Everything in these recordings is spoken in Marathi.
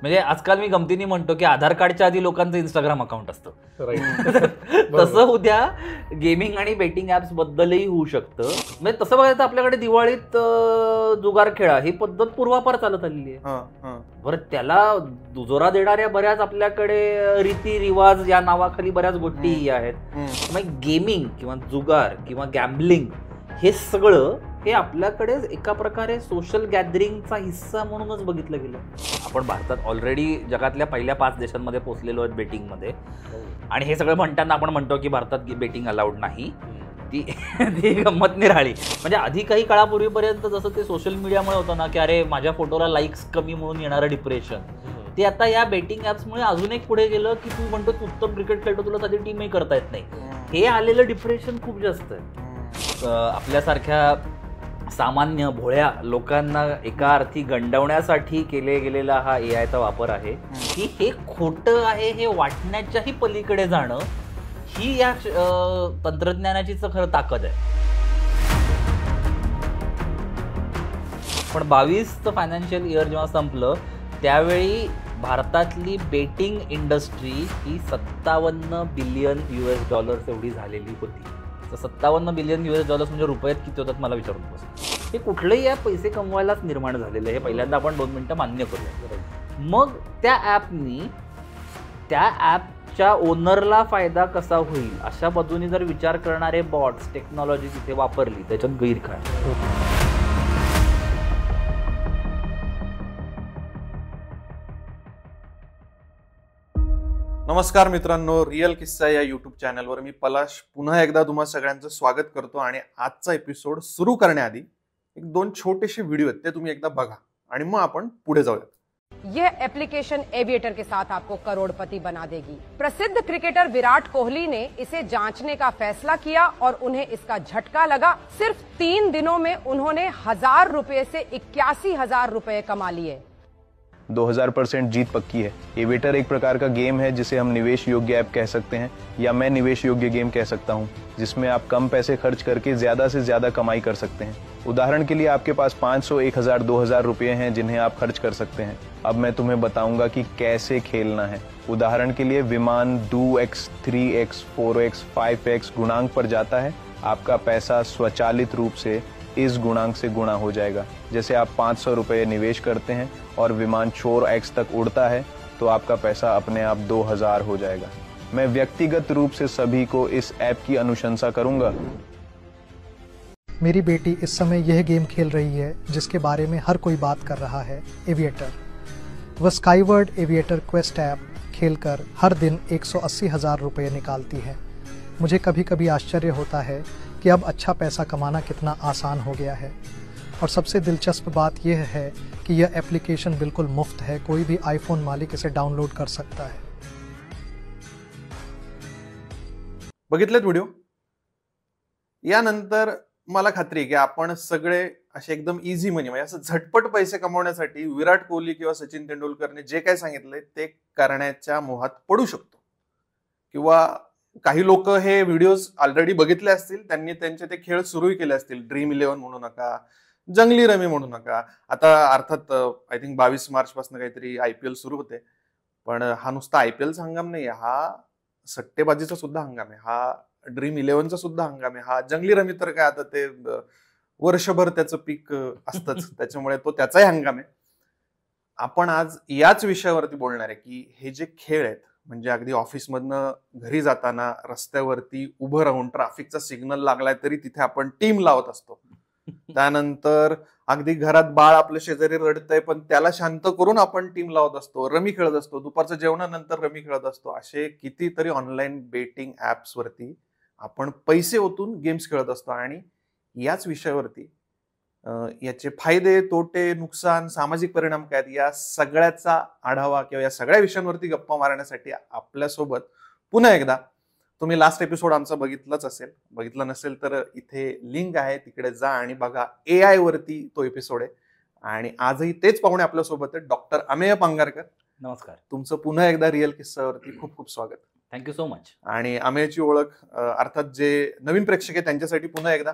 म्हणजे आजकाल मी गमतीने म्हणतो की आधार कार्डच्या आधी लोकांचं इंस्टाग्राम अकाउंट असतं. तसं उद्या गेमिंग आणि बेटिंग ऍप्स बद्दलही होऊ शकतं. म्हणजे तसं बघायचं आपल्याकडे दिवाळीत जुगार खेळा ही पद्धत पूर्वापार चालत आलेली आहे. बरं त्याला दुजोरा देणाऱ्या बऱ्याच आपल्याकडे रीती रिवाज या नावाखाली बऱ्याच गोष्टी आहेत. मग गेमिंग किंवा जुगार किंवा गॅम्बलिंग हे सगळं हे आपल्याकडे एका प्रकारे सोशल गॅदरिंगचा हिस्सा म्हणूनच बघितलं गेलं. आपण भारतात ऑलरेडी जगातल्या पहिल्या 5 देशांमध्ये पोहोचलेलो आहेत बेटिंगमध्ये. आणि हे सगळं म्हणताना आपण म्हणतो की भारतात बेटिंग अलाउड नाही. ती गंमत निराळी. म्हणजे आधी काही काळापूर्वीपर्यंत जसं ते सोशल मीडियामुळे होतं ना की अरे माझ्या फोटोला लाईक्स कमी म्हणून येणारं डिप्रेशन, ते आता या बेटिंग ॲप्समुळे अजून एक पुढे गेलं की तू म्हणतो तू उत्तम क्रिकेट खेळतो तुला साधी टीमही करता येत नाही, हे आलेलं डिप्रेशन खूप जास्त आहे. आपल्यासारख्या सामान्य भोळ्या लोकांना एका अर्थी गंडवण्यासाठी केले गेलेला हा AIचा वापर आहे की हे खोटं आहे हे वाटण्याच्याही पलीकडे जाणं ही या तंत्रज्ञानाचीच खरं ताकद आहे. पण 22चं फायनान्शियल इयर जेव्हा संपलं त्यावेळी भारतातली बेटिंग इंडस्ट्री ही $57 बिलियन एवढी झालेली होती. तर $57 बिलियन म्हणजे रुपयात किती होतात मला विचारून बस. हे कुठलंही ॲप पैसे कमवायलाच निर्माण झालेलं आहे, हे पहिल्यांदा आपण 2 मिनिटं मान्य करूया. मग त्या ॲपनी त्या ॲपच्या ओनरला फायदा कसा होईल अशा बाजूने जर विचार करणारे बॉट्स टेक्नॉलॉजी तिथे वापरली त्याच्यात गैर काय. नमस्कार मित्रांनो, रिअल किस्सा या यूट्यूब चॅनलवर मी पलाश पुन्हा एकदा तुम्हा सगळ्यांचं स्वागत करतो. आणि आजचा एपिसोड सुरू करण्याआधी एक 2 छोटेसे व्हिडिओ आहेत ते तुम्ही एकदा बघा आणि मग आपण पुढे जाऊया. यह एप्लीकेशन एविएटर के साथ आपको करोड़पति बना देगी. प्रसिद्ध क्रिकेटर विराट कोहली ने इसे जांचने का फैसला किया और उन्हें इसका झटका लगा. सिर्फ 3 दिनों में उन्होंने 1000 रुपए से 81,000 रुपए कमा लिए. 2000% जीत पक्की है. एविएटर एक प्रकार का गेम है जिसे हम निवेश योग्य ऐप कह सकते हैं, या मैं निवेश योग्य गेम कह सकता हूं, जिसमें आप कम पैसे खर्च करके ज्यादा से ज्यादा कमाई कर सकते हैं. उदाहरण के लिए आपके पास 500, 1000, 2000 रुपये हैं जिन्हें आप खर्च कर सकते हैं. अब मैं तुम्हें बताऊंगा कि कैसे खेलना है. उदाहरण के लिए विमान 2x, 3x, 4x, 5x गुणांक पर जाता है. आपका पैसा स्वचालित रूप से इस गुणांक से गुणा हो जाएगा. जैसे आप 500 रुपये निवेश करते हैं और विमान 4x तक उड़ता है तो आपका पैसा अपने आप 2000 हो जाएगा. मैं व्यक्तिगत रूप से सभी को इस ऐप की अनुशंसा करूंगा. मेरी बेटी इस समय यह गेम खेल रही है जिसके बारे में हर कोई बात कर रहा है, एविएटर. वह स्काईवर्ड एविएटर क्वेस्ट ऐप खेलकर हर दिन 180,000 रुपये निकालती है. मुझे कभी कभी आश्चर्य होता है कि अब अच्छा पैसा कमाना कितना आसान हो गया है. और सबसे दिलचस्प बात यह है कि यह एप्लीकेशन बिल्कुल मुफ्त है. कोई भी आईफोन मालिक इसे डाउनलोड कर सकता है. बघितलेत व्हिडिओ? यानंतर मला खात्री आहे की आपण सगळे असे एकदम इझी मनी म्हणजे असं झटपट पैसे कमवण्यासाठी विराट कोहली किंवा सचिन तेंडुलकरने जे काही सांगितलंय ते करण्याच्या मोहात पडू शकतो. किंवा काही लोक हे व्हिडिओज ऑलरेडी बघितले असतील, त्यांनी त्यांचे ते खेळ सुरूही केले असतील. ड्रीम 11 म्हणू नका, जंगली रमी म्हणू नका. आता अर्थात आय थिंक 22 मार्च पासून काहीतरी IPL सुरू होते. पण हा नुसता IPLचा हंगाम नाही, हा सट्टेबाजीचा सुद्धा हंगाम आहे, हा ड्रीम 11चा सुद्धा हंगाम आहे, हा जंगली रमी तर काय आता ते वर्षभर त्याचं पीक असतंच त्याच्यामुळे तो त्याचाही हंगाम आहे. आपण आज याच विषयावरती बोलणार आहे की हे जे खेळ आहेत म्हणजे अगदी ऑफिसमधनं घरी जाताना रस्त्यावरती उभं राहून ट्रॅफिकचा सिग्नल लागलाय तरी तिथे आपण टीम लावत असतो. त्यानंतर अगदी घरात बाळ आपल्या शेजारी रडतंय पण त्याला शांत करून आपण टीम लावत असतो, रमी खेळत असतो, दुपारच्या जेवणानंतर रमी खेळत असतो. असे कितीतरी ऑनलाईन बेटिंग ऍप्स वरती आपण पैसे ओतून गेम्स खेळत असतो. आणि याच विषयावरती याचे फायदे, तोटे, नुकसान, सामाजिक परिणाम काय या सगळ्याचा आढावा किंवा या सगळ्या विषयांवरती गप्पा मारण्यासाठी आपल्यासोबत पुन्हा एकदा, तुम्ही लास्ट एपिसोड आमचा बघितलाच असेल, बघितला नसेल तर इथे लिंक आहे तिकडे जा आणि बघा. AI वरती तो एपिसोड आहे. आणि आजही तेच पाहुणे आपल्यासोबत आहेत, डॉक्टर अमेय पांगारकर. नमस्कार. तुमचं पुन्हा एकदा रिअल किस्सावरती खूप खूप स्वागत. Thank you so much. आणि अमेयची ओळख अर्थात जे नवीन प्रेक्षक आहेत त्यांच्यासाठी पुन्हा एकदा,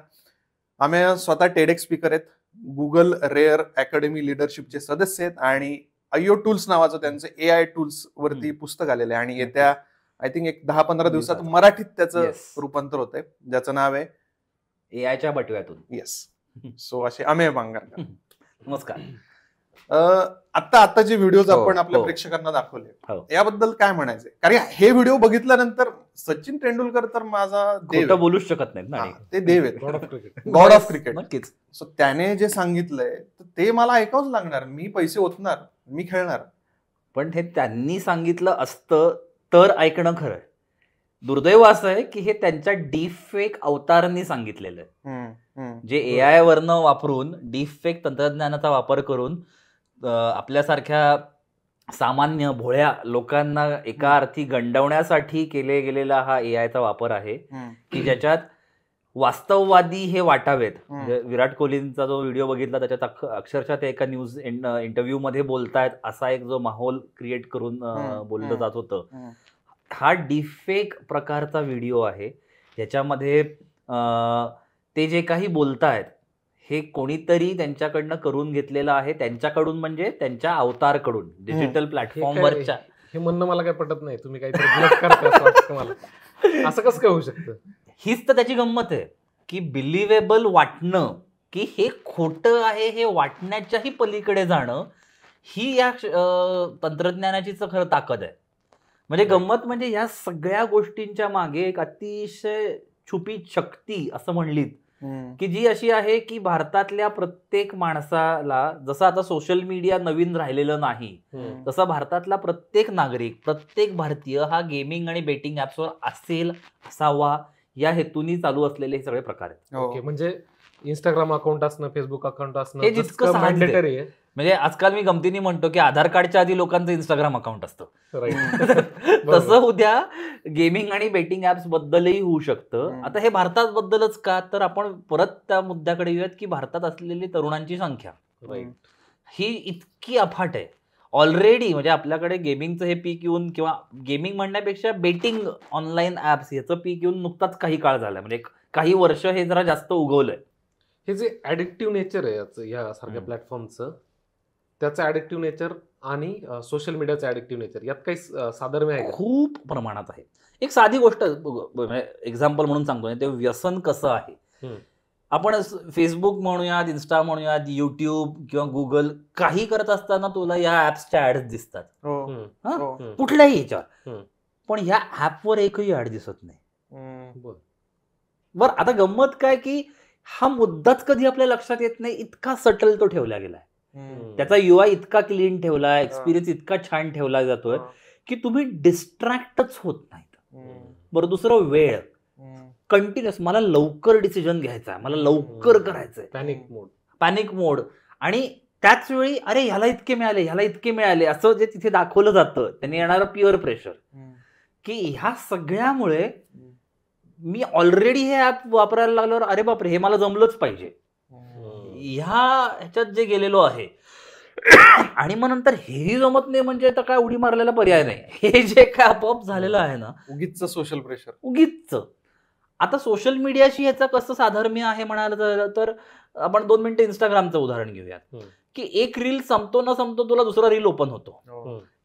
अमेय स्वतः टेडेक्स स्पीकर आहेत, गुगल रेअर अकॅडमी लिडरशिपचे सदस्य आहेत आणि आयओ टूल्स नावाचं त्यांचं AI टूल्स वरती पुस्तक आलेलं आहे आणि येत्या आय थिंक एक 10-15 दिवसात मराठीत त्याचं रूपांतर होतंय, ज्याचं नाव आहे एआयच्या बटव्यातून. येस. सो असे अमेय बांगरकर. नमस्कार. आता जे व्हिडिओज आपण आपल्या प्रेक्षकांना दाखवले याबद्दल काय म्हणायचंय? कारण हे व्हिडिओ बघितल्यानंतर सचिन तेंडुलकर तर माझा देव बोलूच शकत नाही ना, ते देव आहेत, गॉड ऑफ क्रिकेट. नक्कीच. सो त्याने जे सांगितलंय ते मला ऐकावंच लागणार. मी पैसे ओतणार, मी खेळणार. पण हे त्यांनी सांगितलं असतं तर ऐकणं खरं. दुर्दैव असं आहे की हे त्यांच्या डीपफेक अवतारांनी सांगितलेलं आहे, जे AI वरनं वापरून डीपफेक तंत्रज्ञानाचा वापर करून आपल्यासारख्या सामान्य भोळ्या लोकांना एका अर्थी गंडवण्यासाठी केले गेलेला हा AIचा वापर आहे की ज्याच्यात वास्तववादी हे वाटावेत. विराट कोहलींचा जो व्हिडिओ बघितला त्याच्यात अक्षरशः ते एका न्यूज इंटरव्ह्यू मध्ये बोलतायत असा एक जो माहोल क्रिएट करून बोललं जात होतं. हा डीपफेक प्रकारचा व्हिडिओ आहे. याच्यामध्ये ते जे काही बोलतायत हे कोणीतरी त्यांच्याकडनं करून घेतलेलं आहे. त्यांच्याकडून म्हणजे त्यांच्या अवतारकडून, डिजिटल प्लॅटफॉर्मवरच्या. हे म्हणणं मला काय पटत नाही. तुम्ही काहीतरी असं कसं काय होऊ शकतं? हीच तर त्याची गंमत आहे की बिलिव्हेबल वाटणं, की हे खोटं आहे हे वाटण्याच्याही पलीकडे जाणं, ही या तंत्रज्ञानाचीच खरं ताकद आहे. म्हणजे गंमत म्हणजे या सगळ्या गोष्टींच्या मागे एक अतिशय छुपी शक्ती असं म्हणलीत की जी अशी आहे की भारतातल्या प्रत्येक माणसाला, जसं आता सोशल मीडिया नवीन राहिलेलं नाही तसं भारतातला प्रत्येक नागरिक, प्रत्येक भारतीय हा गेमिंग आणि बेटिंग ऍप्सवर असेल, असावा या हेतूनी चालू असलेले हे सगळे प्रकार आहेत. ओके, म्हणजे इंस्टाग्राम अकाउंट असणं, फेसबुक अकाउंट असणं हे जितकं मॅन्डेटरी आहे. म्हणजे आजकाल मी गमतीने म्हणतो की आधार कार्डच्या आधी लोकांचं इंस्टाग्राम अकाउंट असतं, तसं उद्या गेमिंग आणि बेटिंग ऍप्स बद्दलही होऊ शकतं. आता हे भारतात बद्दलच का, तर आपण परत त्या मुद्द्याकडे येऊयात की भारतात असलेली तरुणांची संख्या ही इतकी अफाट आहे ऑलरेडी. म्हणजे आपल्याकडे गेमिंगचं हे पीक येऊन, किंवा गेमिंग म्हणण्यापेक्षा बेटिंग ऑनलाईन ऍप्स याचं पीक येऊन नुकताच काही काळ झालाय, म्हणजे काही वर्ष हे जरा जास्त उगवलंय. हे जे ऍडिक्टिव्ह नेचर आहे या सारख्या प्लॅटफॉर्मचं, त्याचं ऍडिक्टिव्ह नेचर आणि सोशल मीडियाचं ऍडिक्टिव्ह नेचर यात काही साधर्म्य आहे? खूप प्रमाणात आहे. एक साधी गोष्ट एक्झाम्पल म्हणून सांगतो, ते व्यसन कसं आहे. आपण फेसबुक म्हणूयात, इन्स्टा म्हणूयात, युट्यूब किंवा गुगल, काही करत असताना तुला या ऍप्सच्या ऍड्स दिसतात कुठल्याही याच्यावर, पण ह्या ऍपवर एकही ऍड दिसत नाही. बरं, आता गंमत काय की हा मुद्दाच कधी आपल्या लक्षात येत नाही, इतका सटल तो ठेवला गेलाय. त्याचा UI इतका क्लीन ठेवलाय, एक्सपिरियन्स इतका छान ठेवला जातोय की तुम्ही डिस्ट्रॅक्टच होत नाहीत. बरं, दुसरं वेळ कंटिन्युअस, मला लवकर डिसिजन घ्यायचा आहे, मला लवकर करायचंय, पॅनिक मोड. आणि त्याच वेळी अरे ह्याला इतके मिळाले, ह्याला इतके मिळाले, असं जे तिथे दाखवलं जातं त्यांनी येणारं पिअर प्रेशर, की ह्या सगळ्यामुळे मी ऑलरेडी हे ऍप वापरायला लागल्यावर अरे बापरे हे मला जमलंच पाहिजे ह्याच्यात जे गेलेलो आहे. आणि मग नंतर हेही जमत नाही म्हणजे तर काय उडी मारलेला पर्याय नाही. हे जे काय आपोआप झालेलं आहे ना, उगीच सोशल प्रेशर, उगीच. आता सोशल मीडियाशी ह्याचं कसं साधर्म्य आहे म्हणायला तर आपण 2 मिनिटं इंस्टाग्रामचं उदाहरण घेऊयात, की एक रील संपतो ना संपतो तुला दुसरा रील ओपन होतो,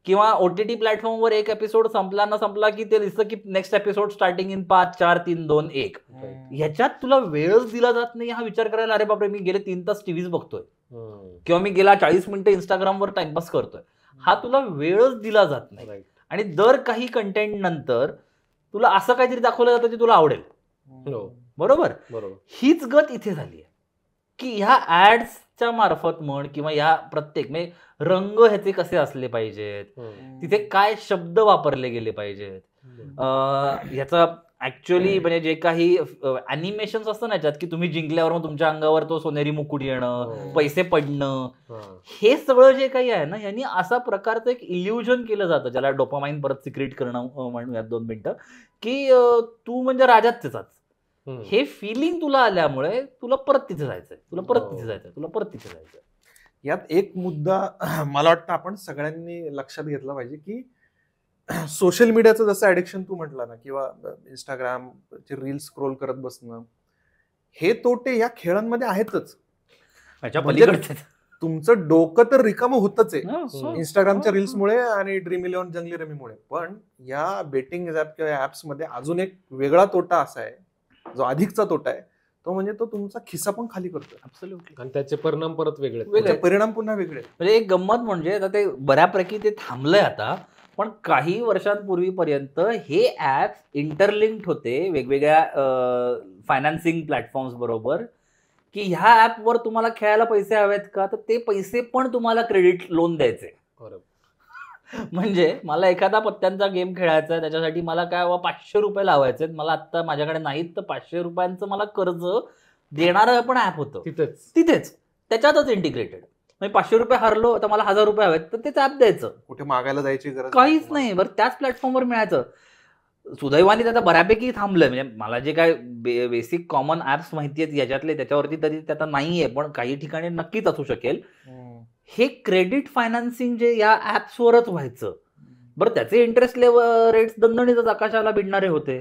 किंवा OTT प्लॅटफॉर्मवर एक एपिसोड संपला ना संपला की ते दिसतं की नेक्स्ट एपिसोड स्टार्टिंग इन 5, 4, 3, 2, 1. ह्याच्यात तुला वेळच दिला जात नाही हा विचार करायला, अरे बापरे मी गेले 3 तास टीव्हीच बघतोय, किंवा मी गेला 40 मिनिटं इंस्टाग्रामवर टाइमपास करतोय, हा तुला वेळच दिला जात नाही. आणि दर काही कंटेंट नंतर तुला असं काहीतरी दाखवलं जातं जे तुला आवडेल. बरोबर, हीच गत इथे झाली आहे की ह्या ऍड्सच्या मार्फत म्हण, किंवा ह्या प्रत्येक म्हणजे रंग ह्याचे कसे असले पाहिजेत, तिथे काय शब्द वापरले गेले पाहिजेत, ह्याचा ऍक्च्युअली म्हणजे जे काही अॅनिमेशन असतं ना याच्यात, की तुम्ही जिंकल्यावर मग तुमच्या अंगावर तो सोनेरी मुकुट येणं, पैसे पडणं, हे सगळं जे काही आहे ना, यांनी असा प्रकारचं एक इल्युजन केलं जातं, ज्याला डोपामाइन परत सिक्रेट करणं म्हणूयात 2 मिनिटं, की तू म्हणजे राजाच त्याचाच. हे फिलिंग तुला आल्यामुळे तुला परत तिथे जायचंय, तुला परत तिथे जायचंय, तुला परत तिथे जायचंय. यात एक मुद्दा मला वाटतं आपण सगळ्यांनी लक्षात घेतला पाहिजे की सोशल मीडियाचं जसं ऍडिक्शन तू म्हटलं ना, किंवा इंस्टाग्रामचे रील्स स्क्रोल करत बसणं, हे तोटे या खेळांमध्ये आहेतच. तुमचं डोकं तर रिकामं होतच आहे हो. इंस्टाग्रामच्या रील्समुळे आणि ड्रीम इलेव्हन जंगली रमीमुळे, पण या बेटिंग ऍप किंवा ऍप्स मध्ये अजून एक वेगळा तोटा असा आहे, जो अधिकचा तोटा आहे, तो म्हणजे तो तुमचा खिस्सा पण खाली करतो. Absolutely. आणि त्याचे परिणाम परत वेगळे आहेत. वेगळे. त्याचे परिणाम पुन्हा वेगळे आहेत. म्हणजे एक गंमत म्हणजे आता ते बऱ्यापैकी ते थांबलंय आता, पण काही वर्षांपूर्वीपर्यंत हे ऍप इंटरलिंक्ड होते वेगवेगळ्या फायनान्सिंग प्लॅटफॉर्म्स बरोबर, की ह्या ऍपवर तुम्हाला खेळायला पैसे हवेत का, तर ते पैसे पण तुम्हाला क्रेडिट लोन द्यायचे. बरोबर. म्हणजे मला एखादा पत्त्यांचा गेम खेळायचा आहे, त्याच्यासाठी मला काय 500 रुपये लावायचे, मला आता माझ्याकडे नाहीत, तर 500 रुपयांचं मला कर्ज देणारं पण ऍप होतं तिथेच त्याच्यातच इंटिग्रेटेड. म्हणजे 500 रुपये हरलो तर मला 1000 रुपये हवेत, तर तेच ऍप द्यायचं, कुठे मागायला जायची गरज काहीच नाही, बरं त्याच प्लॅटफॉर्मवर मिळायचं. सुदैवाने त्याचा बऱ्यापैकी थांबलंय, म्हणजे मला जे काय बेसिक कॉमन ऍप्स माहिती आहेत याच्यातले, त्याच्यावरती तरी त्याचा नाहीये, पण काही ठिकाणी नक्कीच असू शकेल. हे क्रेडिट फायनान्सिंग जे या ऍप्सवरच व्हायचं, बरं त्याचे इंटरेस्ट रेट्स दणदणीतच आकाशाला भिडणारे होते.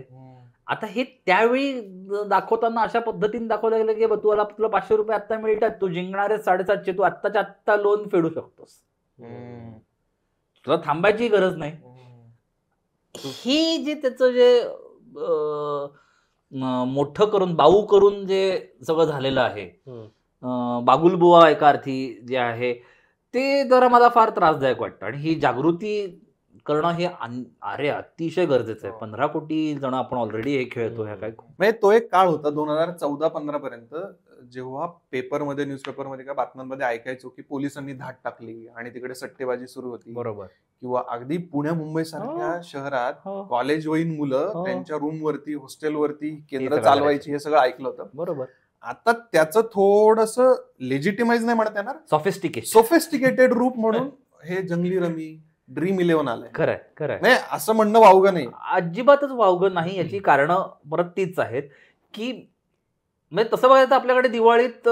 आता हे त्यावेळी दाखवताना अशा पद्धतीने दाखवलं गेलं की तुला 500 रुपये आत्ता मिळतात, तू जिंकणारे 750, तू आत्ताच्या आत्ता लोन फेडू शकतोस, तुला थांबायची गरज नाही. हे जे त्याचं जे मोठं करून बाऊ करून जे सगळं झालेलं आहे, बागुलबुवा एका अर्थी जे आहे, ते जरा मला फार त्रासदायक वाटतं. आणि ही जागृती करणं हे अतिशय गरजेचं आहे. 15 कोटी जण आपण ऑलरेडी हे खेळतो. ह्या काय म्हणजे तो एक काळ होता 2014-15 पर्यंत, जेव्हा पेपरमध्ये न्यूजपेपरमध्ये किंवा बातम्यांमध्ये ऐकायचो की पोलिसांनी धाड टाकली आणि तिकडे सट्टेबाजी सुरू होती. बरोबर. किंवा अगदी पुणे मुंबई सारख्या शहरात कॉलेज वयीन मुलं त्यांच्या रूम वरती हॉस्टेल वरती केंद्र चालवायची, हे सगळं ऐकलं होतं. बरोबर. आता त्याचं थोडंसं लेजिटिमाइज नाही म्हणता येणार, सोफिस्टिकेटेड रूप म्हणून हे जंगली रमी, ड्रीम इलेव्हन आलंय. खरंय. नाही असं म्हणणं वावगं नाही, अजिबातच वावगं नाही. याची कारण परत तीच आहेत की म्हणजे तसं बघायचं आपल्याकडे दिवाळीत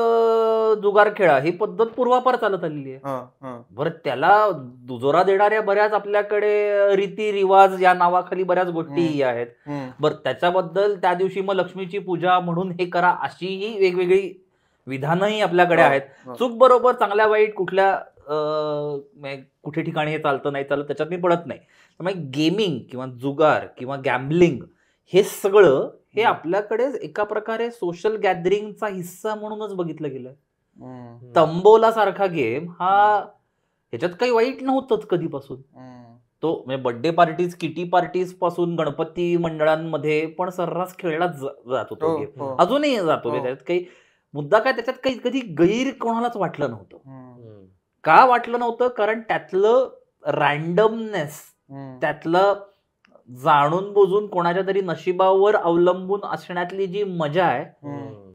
जुगार खेळा ही पद्धत पूर्वापार चालत आलेली आहे. बरं त्याला दुजोरा देणाऱ्या बऱ्याच आपल्याकडे रीती रिवाज या नावाखाली बऱ्याच गोष्टी आहेत. बरं त्याच्याबद्दल त्या दिवशी मग लक्ष्मीची पूजा म्हणून हे करा अशीही वेगवेगळी विधानही आपल्याकडे आहेत. चूक बरोबर चांगल्या वाईट कुठल्या कुठे ठिकाणी हे चालतं नाही चालत त्याच्यात मी पडत नाही. त्यामुळे गेमिंग किंवा जुगार किंवा गॅम्बलिंग हे सगळं हे आपल्याकडे एका प्रकारे सोशल गॅदरिंगचा हिस्सा म्हणूनच बघितलं गेलं. तंबोला सारखा गेम हा ह्याच्यात काही वाईट नव्हतंच कधीपासून. तो म्हणजे बर्थडे पार्टीज, किटी पार्टीज पासून गणपती मंडळांमध्ये पण सर्रास खेळला जात होतो गेम, अजूनही जातो. त्याच्यात काही मुद्दा काय, त्याच्यात काही कधी गैर कोणालाच वाटलं नव्हतं. का वाटलं नव्हतं? कारण त्यातलं रॅन्डमनेस, त्यातलं जाणून बुजून कोणाच्या तरी नशिबावर अवलंबून असण्यातली जी मजा आहे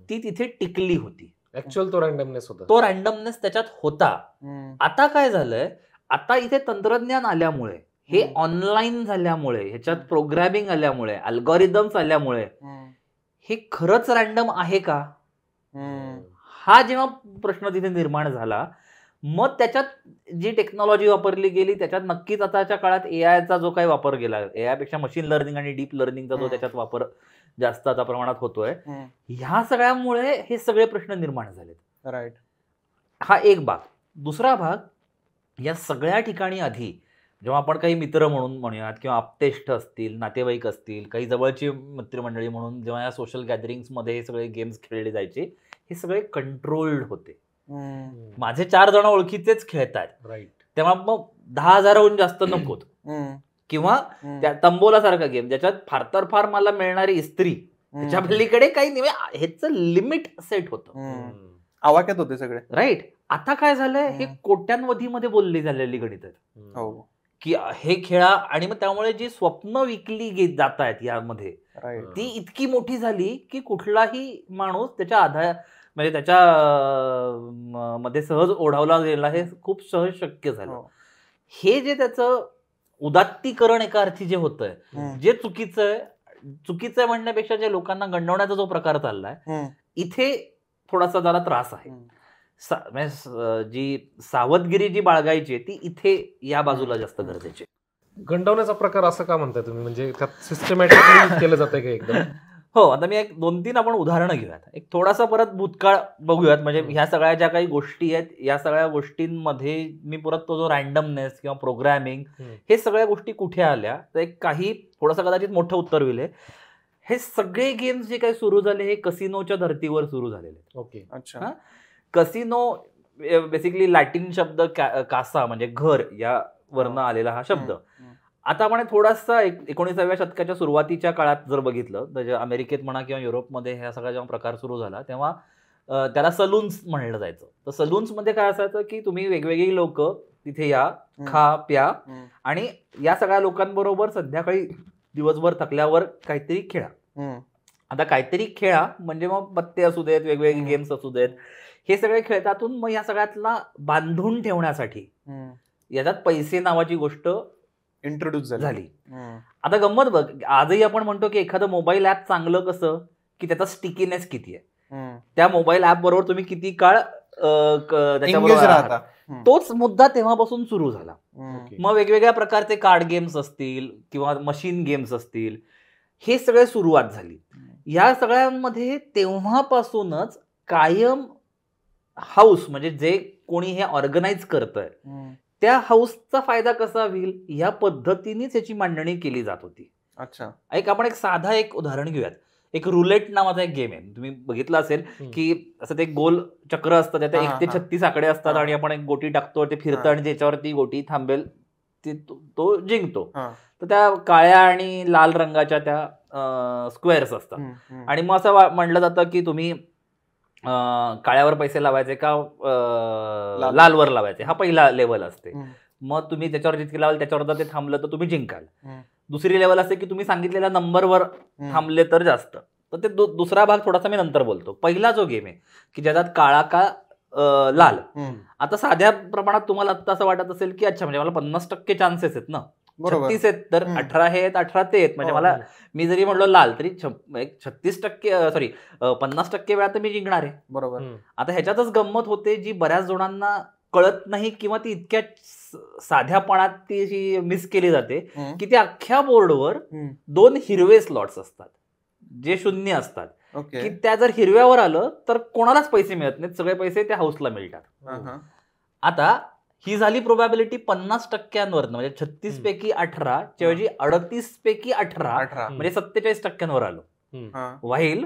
ती तिथे टिकली होती. ऍक्च्युअल तो रॅन्डमनेस होता, तो रॅन्डमनेस त्याच्यात होता. आता काय झालंय, आता इथे तंत्रज्ञान आल्यामुळे, हे ऑनलाईन झाल्यामुळे, ह्याच्यात प्रोग्रॅमिंग आल्यामुळे, अल्गोरिदम्स आल्यामुळे हे खरंच रॅन्डम आहे का, हा जेव्हा प्रश्न तिथे निर्माण झाला, मग त्याच्यात जी टेक्नॉलॉजी वापरली गेली त्याच्यात नक्कीच आताच्या काळात एआयचा जो काही वापर केला, एआय पेक्षा मशीन लर्निंग आणि डीप लर्निंगचा जो त्याच्यात वापर जास्त आता प्रमाणात होतोय, ह्या सगळ्यामुळे हे सगळे प्रश्न निर्माण झालेत. राईट. हा एक भाग. दुसरा भाग, या सगळ्या ठिकाणी आधी जेव्हा आपण काही मित्र म्हणून म्हणूयात किंवा आप्तेष्ट असतील, नातेवाईक असतील, काही जवळची मित्रमंडळी म्हणून जेव्हा या सोशल गॅदरिंग्समध्ये हे सगळे गेम्स खेळले जायचे, हे सगळे कंट्रोल्ड होते. माझे 4 जण ओळखीचेच खेळतात, राईट, तेव्हा मग 10,000हून जास्त नकोत. किंवा त्या तंबोला सारखा गेम ज्याच्यात फार तर फार मला मिळणारी इस्त्री, त्याच्या पलीकडे काही नाही, ह्याचं लिमिट सेट होतं, आवाक्यात होते सगळे. राईट. आता काय झालंय, हे कोट्यांवधीमध्ये बोलली झालेली गणित आहेत की हे खेळा, आणि मग त्यामुळे जी स्वप्न विकली जात आहेत यामध्ये ती इतकी मोठी झाली की कुठलाही माणूस त्याच्या आधार म्हणजे त्याच्या मध्ये सहज ओढावला गेला, हे खूप सहज शक्य झालं. हे जे त्याचं उदात्तीकरण एका अर्थी जे होतंय, जे चुकीचं आहे म्हणण्यापेक्षा जे लोकांना गंडवण्याचा जो प्रकार चाललाय, इथे थोडासा जरा त्रास आहे. जी सावधगिरी जी बाळगायची ती इथे या बाजूला जास्त गरजेची. गंडवण्याचा प्रकार असं का म्हणताय तुम्ही? म्हणजे त्यात सिस्टमॅटिकली केलं जातंय का एकदम? हो, आता मी एक 2-3 आपण उदाहरणं घेऊयात. एक थोडासा परत भूतकाळ बघूयात. म्हणजे ह्या सगळ्या ज्या काही गोष्टी आहेत, या सगळ्या गोष्टींमध्ये मी परत तो जो रँडमनेस किंवा प्रोग्रॅमिंग हे सगळ्या गोष्टी कुठे आल्या, तर एक काही थोडंसं कदाचित मोठं उत्तर होईल. हे सगळे गेम्स जे काही सुरू झाले हे कसिनोच्या धर्तीवर सुरू झालेले. ओके. अच्छा. कसिनो बेसिकली लॅटिन शब्द कासा म्हणजे घर या वरनं आलेला हा शब्द. आता आपण थोडासा 19व्या शतकाच्या सुरुवातीच्या काळात जर बघितलं तर अमेरिकेत म्हणा किंवा युरोपमध्ये ह्या सगळा जेव्हा प्रकार सुरू झाला तेव्हा त्याला सलून्स म्हणलं जायचं. तर सलून्समध्ये काय असायचं की तुम्ही वेगवेगळी लोक तिथे या, खा प्या आणि या सगळ्या लोकांबरोबर संध्याकाळी दिवसभर थकल्यावर काहीतरी खेळा. आता काहीतरी खेळा म्हणजे मग पत्ते असू देत, वेगवेगळे गेम्स असू देत, हे सगळे खेळतातून मग या सगळ्यातला बांधून ठेवण्यासाठी याच्यात पैसे नावाची गोष्ट इंट्रोड्यूस झाली. आता गंमत बघ, आजही आपण म्हणतो की एखादं मोबाईल ऍप चांगलं कसं की त्याचा स्टिकीनेस किती आहे, त्या मोबाईल ऍप बरोबर तुम्ही किती काळ त्याच्याबरोबर राहता. तोच मुद्दा तेव्हापासून सुरू झाला. मग वेगवेगळ्या प्रकारचे कार्ड गेम्स असतील किंवा मशीन गेम्स असतील, हे सगळे सुरुवात झाली. या सगळ्यांमध्ये तेव्हापासूनच कायम हाऊस म्हणजे जे कोणी हे ऑर्गनाईज करतंय त्या हाऊसचा फायदा कसा होईल या पद्धतीनेच याची मांडणी केली जात होती. अच्छा. आपण एक साधा एक उदाहरण घेऊयात. एक रुलेट नावाचा एक गेम आहे, तुम्ही बघितलं असेल की असं ते गोल चक्र असतं, त्यात 1 ते 36 आकडे असतात आणि आपण एक गोटी टाकतो, ते फिरतं आणि ज्याच्यावरती गोटी थांबेल तो जिंकतो. तर त्या काळ्या आणि लाल रंगाच्या त्या स्क्वेअर्स असतात आणि मग असं म्हणलं जातं की तुम्ही काळ्यावर पैसे लावायचे का लालवर लावायचे, हा पहिला लेवल असते. मग तुम्ही त्याच्यावर जितके लावाल त्याच्यावर जर ते थांबलं तर तुम्ही जिंकाल. दुसरी लेवल असते की तुम्ही सांगितलेल्या नंबरवर थांबले तर जास्त. तर ते दुसरा भाग थोडासा मी नंतर बोलतो. पहिला जो गेम आहे की ज्याच्यात काळा का लाल, आता साध्या प्रमाणात तुम्हाला आता असं वाटत असेल की अच्छा म्हणजे मला 50% चान्सेस आहेत ना, 36 आहेत तर 18 हे आहेत, 18 ते आहेत, म्हणजे मला मी जरी म्हणलो लाल तरी 50% वेळा तर मी जिंकणार आहे. बरोबर. आता ह्याच्यातच गंमत होते जी बऱ्याच जणांना कळत नाही किंवा ती इतक्या साध्यापणात ती मिस केली जाते की त्या अख्ख्या बोर्डवर 2 हिरवे स्लॉट्स असतात जे 0 असतात. की त्या जर हिरव्यावर आलं तर कोणालाच पैसे मिळत नाहीत, सगळे पैसे त्या हाऊसला मिळतात. आता ही झाली प्रोबॅबिलिटी 50%, म्हणजे 36 पैकी 18 च्या ऐवजी 38 पैकी 18 म्हणजे 47% आलो. व्हाईल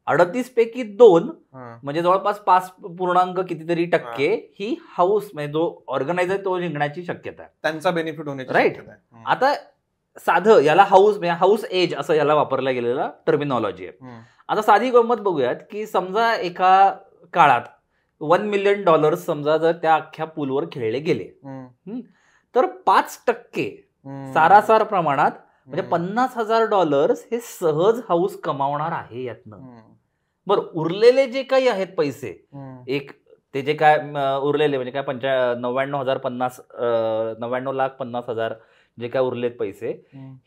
38 पैकी 2 म्हणजे जवळपास 5 पूर्णांक कितीतरी टक्के ही हाऊस म्हणजे जो ऑर्गनायझर तो जिंकण्याची शक्यता आहे, त्यांचा बेनिफिट होण्याची राईट. आता साधं याला हाऊस म्हणजे हाऊस एज असं याला वापरला गेलेला टर्मिनॉलॉजी आहे. आता साधी गंमत बघूयात की समजा एका काळात $1 मिलियन समजा जर त्या अख्ख्या पूलवर खेळले गेले तर 5% सारासार प्रमाणात म्हणजे $50,000 हे सहज हाऊस कमावणार आहे यातनं. बरं, उरलेले जे काही आहेत पैसे, एक ते जे काय उरलेले म्हणजे काय 99,50,000 जे काय उरलेत पैसे,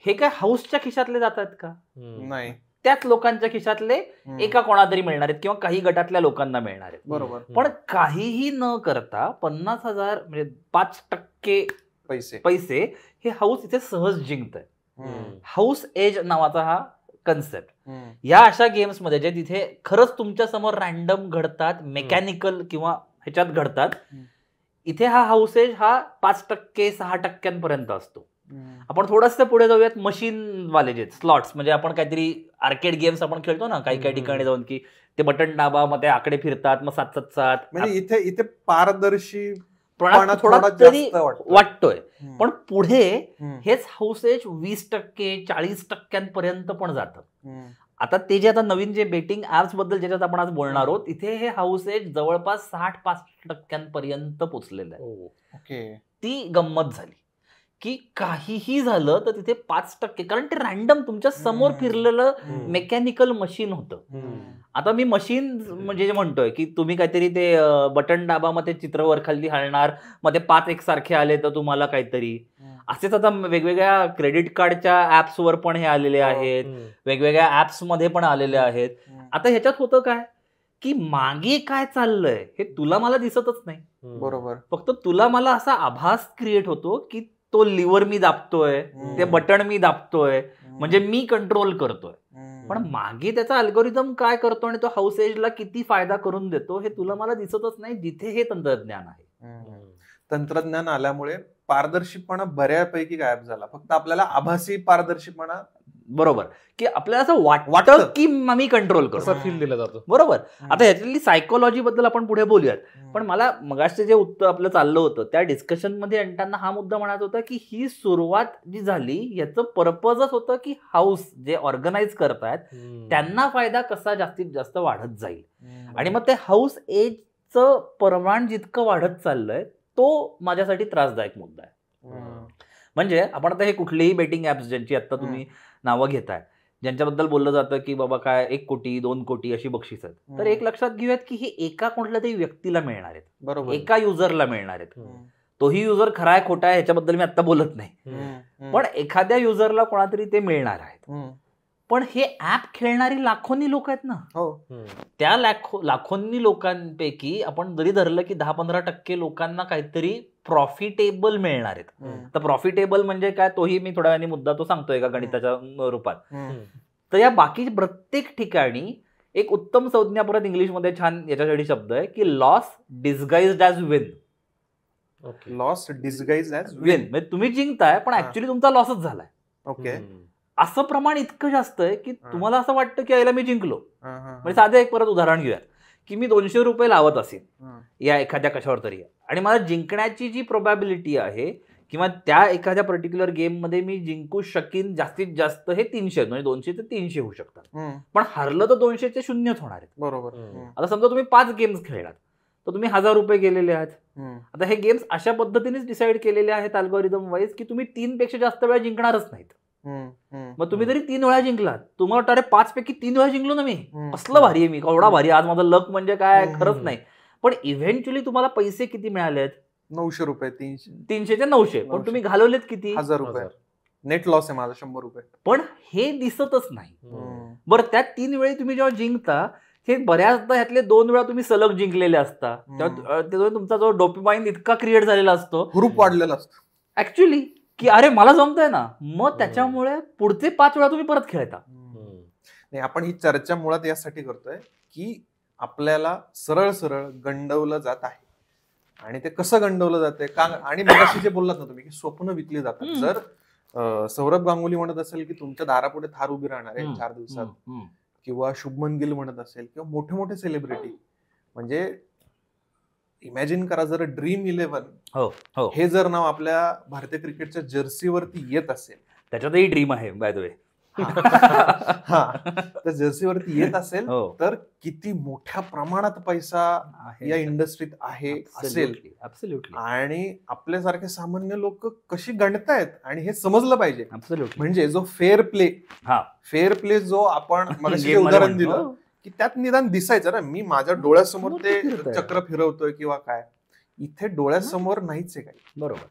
हे काय हाऊसच्या खिशातले जातात का? नाही, त्याच लोकांच्या खिशातले एका कोणातरी मिळणार आहेत किंवा काही गटातल्या लोकांना मिळणार आहेत. बरोबर. पण काहीही न करता 50,000 म्हणजे 5% पैसे हे हाऊस इथे सहज जिंकतंय. हाऊस एज नावाचा हा कन्सेप्ट या अशा गेम्स मध्ये जे तिथे खरंच तुमच्या समोर रॅन्डम घडतात, मेकॅनिकल किंवा ह्याच्यात घडतात, इथे हा हाऊस एज हा 5% 6% असतो. आपण थोडंसं पुढे जाऊयात. मशीन वाले जे स्लॉट्स म्हणजे आपण काहीतरी आर्केड गेम्स आपण खेळतो ना काही काही ठिकाणी जाऊन की ते बटन दाबा मग ते आकडे फिरतात, मग 7-7-7 म्हणजे इथे पारदर्शी थोडा तरी वाटतोय. पण पुढे हेच हाऊसेज 20% 40% पण जातं. आता ते जे आता नवीन जे बेटिंग ऍप्स बद्दल ज्याच्यात आपण आज बोलणार आहोत, इथे हे हाऊसेज जवळपास 60-65% पोचलेलं आहे. ती गंमत झाली की काहीही झालं तर तिथे 5%, कारण ते रॅन्डम तुमच्या समोर फिरलेलं मेकॅनिकल मशीन होतं. आता मी मशीन म्हणजे जे म्हणतोय की तुम्ही काहीतरी ते बटन दाबा मग ते चित्र वर खाली हलणार, मग ते 5 एकसारखे आले तर तुम्हाला काहीतरी असेच. आता वेगवेगळ्या क्रेडिट कार्डच्या ऍप्सवर पण हे आलेले आहेत, वेगवेगळ्या ऍप्स मध्ये पण आलेले आहेत. आता ह्याच्यात होतं काय की मागे काय चाललंय हे तुला मला दिसतच नाही. बरोबर. फक्त तुला मला असा आभास क्रिएट होतो की तो लिव्हर मी दाबतोय, ते बटन मी दाबतोय, म्हणजे मी कंट्रोल करतोय. पण मागे त्याचा अल्गोरिदम काय करतो आणि तो हाऊस एजला किती फायदा करून देतो हे तुला मला दिसतच नाही जिथे हे तंत्रज्ञान आहे. तंत्रज्ञान आल्यामुळे पारदर्शीपणा बऱ्यापैकी गायब झाला. फक्त आपल्याला आभासी पारदर्शीपणा, बरोबर, की आपल्याला असं वाटतं की मी कंट्रोल करतो, असं फील दिलं जातं. बरोबर. आता ह्याच्यातली सायकोलॉजी बद्दल आपण पुढे बोलूयात, पण मला मगाशी जे उत्तर आपलं चाललं होतं त्या डिस्कशन मध्ये आणताना हा मुद्दा म्हणायचा होता की ही सुरुवात जी झाली याचं पर्पजच होतं की हाऊस जे ऑर्गनाईज करतायत त्यांना फायदा कसा जास्तीत जास्त वाढत जाईल. आणि मग ते हाऊस एजचं प्रमाण जितकं वाढत चाललंय तो माझ्यासाठी त्रासदायक मुद्दा आहे. म्हणजे आपण आता हे कुठलेही बेटिंग ऍप्स ज्यांची आता तुम्ही नावं घेताय, ज्यांच्याबद्दल बोललं जातं की बाबा काय 1 कोटी 2 कोटी अशी बक्षीस आहेत, तर एक लक्षात घेऊयात की हे एका कुठल्या तरी व्यक्तीला मिळणार आहेत, बरोबर, एका युजरला मिळणार आहेत. तोही युजर खरा आहे खोटा आहे ह्याच्याबद्दल मी आता बोलत नाही, पण एखाद्या युजरला कोणातरी ते मिळणार आहेत. पण हे ऍप खेळणारी लाखोंनी लोक आहेत ना, त्या लाखोंनी लोकांपैकी आपण जरी धरलं की 10-15% लोकांना काहीतरी प्रॉफिटेबल मिळणार आहेत. तर प्रॉफिटेबल म्हणजे काय तोही मी थोड्या वेळाने मुद्दा तो सांगतोय का गणिताच्या रूपात. तर या बाकी प्रत्येक ठिकाणी एक उत्तम संज्ञा परत इंग्लिशमध्ये छान याच्यासाठी शब्द आहे की loss disguised as win. Loss disguised as win म्हणजे तुम्ही जिंकताय पण ऍक्च्युली तुमचा लॉसच झालाय. ओके, असं प्रमाण इतकं जास्त आहे की तुम्हाला असं वाटतं की याला मी जिंकलो. म्हणजे साधं एक परत उदाहरण घेऊयात की मी 200 रुपये लावत असेल या एखाद्या कशावर तरी आणि मला जिंकण्याची जी प्रोबॅबिलिटी आहे किंवा त्या एखाद्या पर्टिक्युलर गेम मध्ये मी जिंकू शकीन जास्तीत जास्त हे 300 म्हणजे 200 ते 300 होऊ शकतात. पण हरलं तर 200 चे 0 होणार आहेत. बरोबर. आता समजा तुम्ही 5 गेम्स खेळलात तर तुम्ही 1000 रुपये गेलेले आहेत. आता हे गेम्स अशा पद्धतीनेच डिसाईड केलेले आहेत अल्गोरिदम वाईज की तुम्ही 3 पेक्षा जास्त वेळा जिंकणारच नाहीत. मग तुम्ही जरी 3 वेळा जिंकलात, तुम्हाला वाटतं अरे 5 पैकी 3 वेळा जिंकलो ना मी, असलं भारी आहे मी, एवढा भारी आज माझं लक म्हणजे काय खरंच नाही. पण इव्हेंच्युअली तुम्हाला पैसे किती मिळालेत? 900 रुपये, 300 ते 900. पण तुम्ही घालवलेत किती? 1000 रुपये. नेट लॉस आहे माझा 100 रुपये. पण हे दिसतच नाही. बरं त्या 3 वेळी तुम्ही जेव्हा जिंकता हे बऱ्याचदा ह्यातले 2 वेळा तुम्ही सलग जिंकलेले असता, तेव्हा तुमचा जो डोपामाइन इतका क्रिएट झालेला असतो, हुरूप वाढलेला असतो ऍक्च्युली की अरे मला जमतंय ना, मग त्याच्यामुळे पुढचे 5 वेळा तुम्ही परत खेळता. नाही, आपण ही चर्चा मुळात यासाठी करतोय की आपल्याला सरळ सरळ गंडवलं जात आहे आणि ते कसं गंडवलं जाते का. आणि मगाशी जे बोललात ना तुम्ही की स्वप्न विकली जातात. जर सौरभ गांगुली म्हणत असेल की तुमच्या दारापुढे थार उभी राहणार आहे 4 दिवसात, किंवा शुभमन गिल म्हणत असेल किंवा मोठे मोठे सेलिब्रिटी, म्हणजे इमॅजिन करा जर ड्रीम 11 हे जर नाव आपल्या भारतीय क्रिकेटच्या जर्सीवरती येत असेल, त्याच्यातही ड्रीम आहे बाय द वे, तर जर्सीवरती येत असेल तर किती मोठ्या प्रमाणात पैसा या इंडस्ट्रीत आहे असेल. आणि आपल्यासारखे सामान्य लोक कशी गणतायत आणि हे समजलं पाहिजे. म्हणजे जो फेअर प्ले जो आपण मगाशी उदाहरण दिलं की त्यात निदान दिसायचं ना, मी माझ्या डोळ्यासमोर ते चक्र फिरवतोय किंवा काय, इथे डोळ्यासमोर नाहीच आहे काही. बरोबर.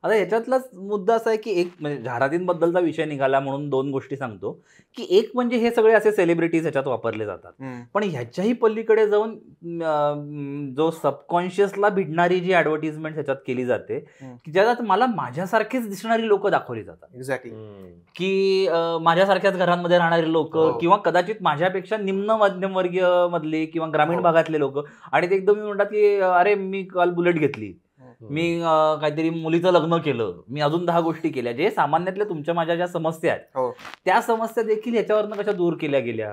आता याच्यातलाच मुद्दा असा आहे की एक म्हणजे जाहिरातींबद्दलचा विषय निघाला म्हणून 2 गोष्टी सांगतो की एक म्हणजे हे सगळे असे सेलिब्रिटीज ह्याच्यात वापरले जातात, पण ह्याच्याही पलीकडे जाऊन जो सबकॉन्शियसला भिडणारी जी ऍडव्हर्टिजमेंट ह्याच्यात केली जाते की ज्यात मला माझ्यासारखेच दिसणारी लोक दाखवली जातात. एक्झॅक्टली. की माझ्यासारख्याच घरांमध्ये राहणारे लोक किंवा कदाचित माझ्यापेक्षा निम्न मध्यमवर्गीय मधले किंवा ग्रामीण भागातले लोक, आणि ते एकदम म्हणतात की अरे मी काल बुलेट घेतली, मी काहीतरी मुलीचं लग्न केलं, मी अजून 10 गोष्टी केल्या, जे सामान्यातल्या तुमच्या माझ्या ज्या समस्या आहेत त्या समस्या देखील ह्याच्यावरनं कशा दूर केल्या गेल्या.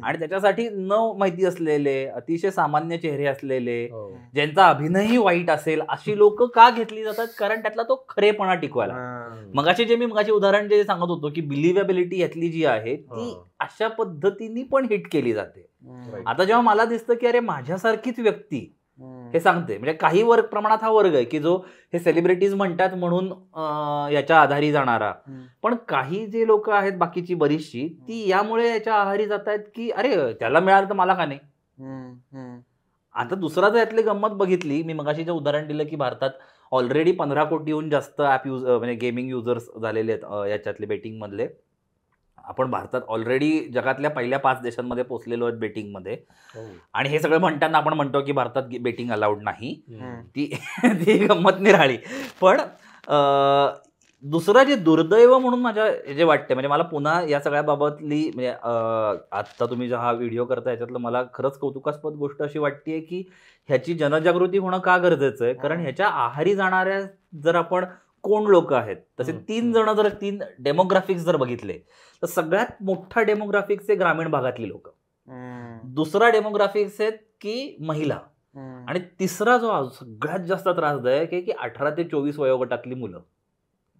आणि त्याच्यासाठी न माहिती असलेले अतिशय सामान्य चेहरे असलेले, ज्यांचा अभिनयही वाईट असेल अशी लोक का घेतली जातात? कारण त्यातला तो खरेपणा टिकवायला. मी मगाशी उदाहरण जे सांगत होतो की बिलिव्हेबिलिटी यातली जी आहे ती अशा पद्धतीने पण हिट केली जाते. आता जेव्हा मला दिसतं की अरे माझ्यासारखीच व्यक्ती हे सांगते, म्हणजे काही वर्ग प्रमाणात हा वर्ग आहे की जो हे सेलिब्रिटीज म्हणतात म्हणून याच्या आधारी जाणारा, पण काही जे लोक आहेत बाकीची बरीचशी ती यामुळे याच्या आहारी जात आहेत की अरे त्याला मिळालं तर मला का नाही. आता दुसरा जर यातली गंमत बघितली, मी मगाशी जे उदाहरण दिलं की भारतात ऑलरेडी 15 कोटीहून जास्त ऍप म्हणजे गेमिंग युजर्स झालेले आहेत याच्यातले बेटिंग मधले. आपण भारतात ऑलरेडी जगातल्या पहिल्या 5 देशांमध्ये पोहोचलेलो आहेत बेटिंग मध्ये. आणि हे सगळं म्हणताना आपण म्हणतो की भारतात बेटिंग अलाउड नाही, ती गंमत निराळी. पण दुसरं जे दुर्दैव म्हणून माझ्या जे वाटते, म्हणजे मला पुन्हा या सगळ्या बाबतली म्हणजे आता तुम्ही जो हा व्हिडिओ करता याच्यातलं मला खरंच कौतुकास्पद गोष्ट अशी वाटते की ह्याची जनजागृती होणं का गरजेचं आहे, कारण ह्याच्या आहारी जाणाऱ्या जर आपण कोण लोक आहेत तसे 3 जण जर 3 डेमोग्राफिक्स जर बघितले तर सगळ्यात मोठा डेमोग्राफिक्स आहे ग्रामीण भागातली लोक, दुसरा डेमोग्राफिक्स आहेत की महिला, आणि तिसरा जो सगळ्यात जास्त त्रासदायक आहे की 18 ते 24 वयोगटातली मुलं.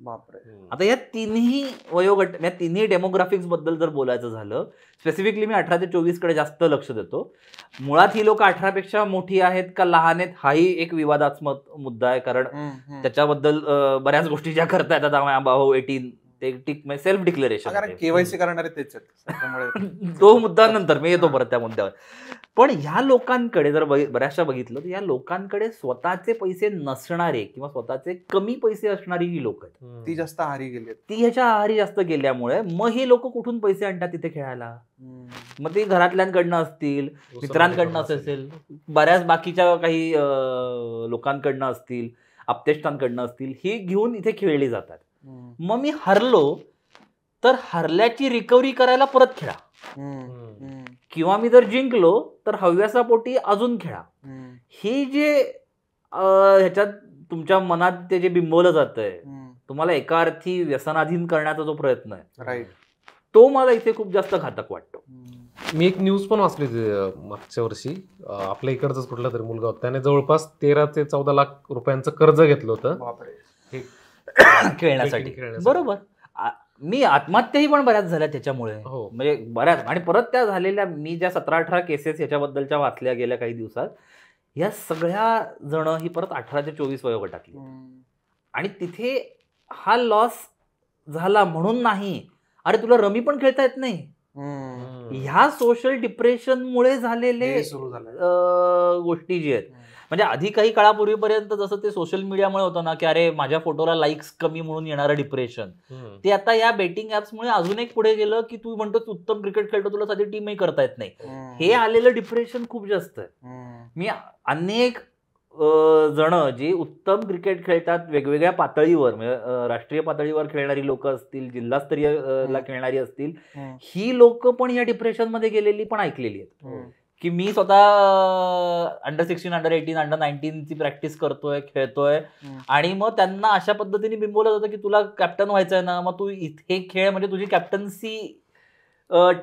बापरे. आता या तिन्ही वयोगट, या तिन्ही डेमोग्राफिक्स बद्दल जर बोलायचं झालं, स्पेसिफिकली मी 18 ते 24 कडे जास्त लक्ष देतो. मुळात ही लोक 18 पेक्षा मोठी आहेत का लहान आहेत हाही एक विवादास्पद मुद्दा आहे, कारण त्याच्याबद्दल बऱ्याच गोष्टी ज्या करता येतात, अबाव 18 ते सेल्फ डिक्लेरेशन, केवायसी करणारे तेच आहेत, त्यामुळे तो मुद्दा नंतर मी येतो परत त्या मुद्द्यावर. पण ह्या लोकांकडे जर बऱ्याचशा बघितलं तर या लोकांकडे स्वतःचे पैसे नसणारे किंवा स्वतःचे कमी पैसे असणारी ही लोक आहेत, ती जास्त आहारी गेली, ती ह्याच्या आहारी जास्त गेल्यामुळे मग ही लोक कुठून पैसे आणतात तिथे खेळायला? मग ते घरातल्यांकडनं असतील, मित्रांकडनं असेल, बऱ्याच बाकीच्या काही लोकांकडनं असतील, आप्तेष्टांकडनं असतील, ही घेऊन इथे खेळली जातात. मग मी हरलो तर हरल्याची रिकव्हरी करायला परत खेळा, किंवा मी जर जिंकलो तर हव्यासापोटी अजून खेळा. हे जे ह्याच्यात तुमच्या मनात ते जे बिंबवलं जातंय, तुम्हाला एका अर्थी व्यसनाधीन करण्याचा जो प्रयत्न आहे, तो मला इथे खूप जास्त घातक वाटतो. मी एक न्यूज पण वाचली मागच्या वर्षी, आपल्या इकडचाच कुठला तरी मुलगा होता, त्याने जवळपास 13 ते 14 लाख रुपयांचं कर्ज घेतलं होतं खेळण्यासाठी. बरोबर. मी आत्महत्याही पण बऱ्याच झाल्या त्याच्यामुळे, म्हणजे बऱ्याच, आणि परत त्या झालेल्या मी ज्या 17-18 केसेस याच्याबद्दलच्या वाचल्या गेल्या काही दिवसात, या सगळ्या जण ही परत 18 ते 24 वयोगटातली, आणि तिथे हा लॉस झाला म्हणून नाही, अरे तुला रमी पण खेळता येत नाही, ह्या सोशल डिप्रेशनमुळे झालेले गोष्टी जी आहेत. म्हणजे आधी काही काळापूर्वीपर्यंत जसं ते सोशल मीडियामुळे होतं ना की अरे माझ्या फोटोला लाईक्स कमी म्हणून येणारं डिप्रेशन, ते आता या बेटिंग ऍप्समुळे अजून एक पुढे गेलं की तू म्हणतो उत्तम क्रिकेट खेळतो, तुला साधी टीमही करता येत नाही, हे आलेलं डिप्रेशन खूप जास्त आहे. मी अनेक जण जी उत्तम क्रिकेट खेळतात वेगवेगळ्या पातळीवर, म्हणजे राष्ट्रीय पातळीवर खेळणारी लोक असतील, जिल्हास्तरीयला खेळणारी असतील, ही लोक पण या डिप्रेशनमध्ये गेलेली पण ऐकलेली आहेत. की मी स्वतः अंडर-16, अंडर-18, अंडर-19 ची प्रॅक्टिस करतोय, खेळतोय, आणि मग त्यांना अशा पद्धतीने बिंबवलं जातं की तुला कॅप्टन व्हायचंय ना, मग तू इथे खेळ, म्हणजे तुझी कॅप्टन्सी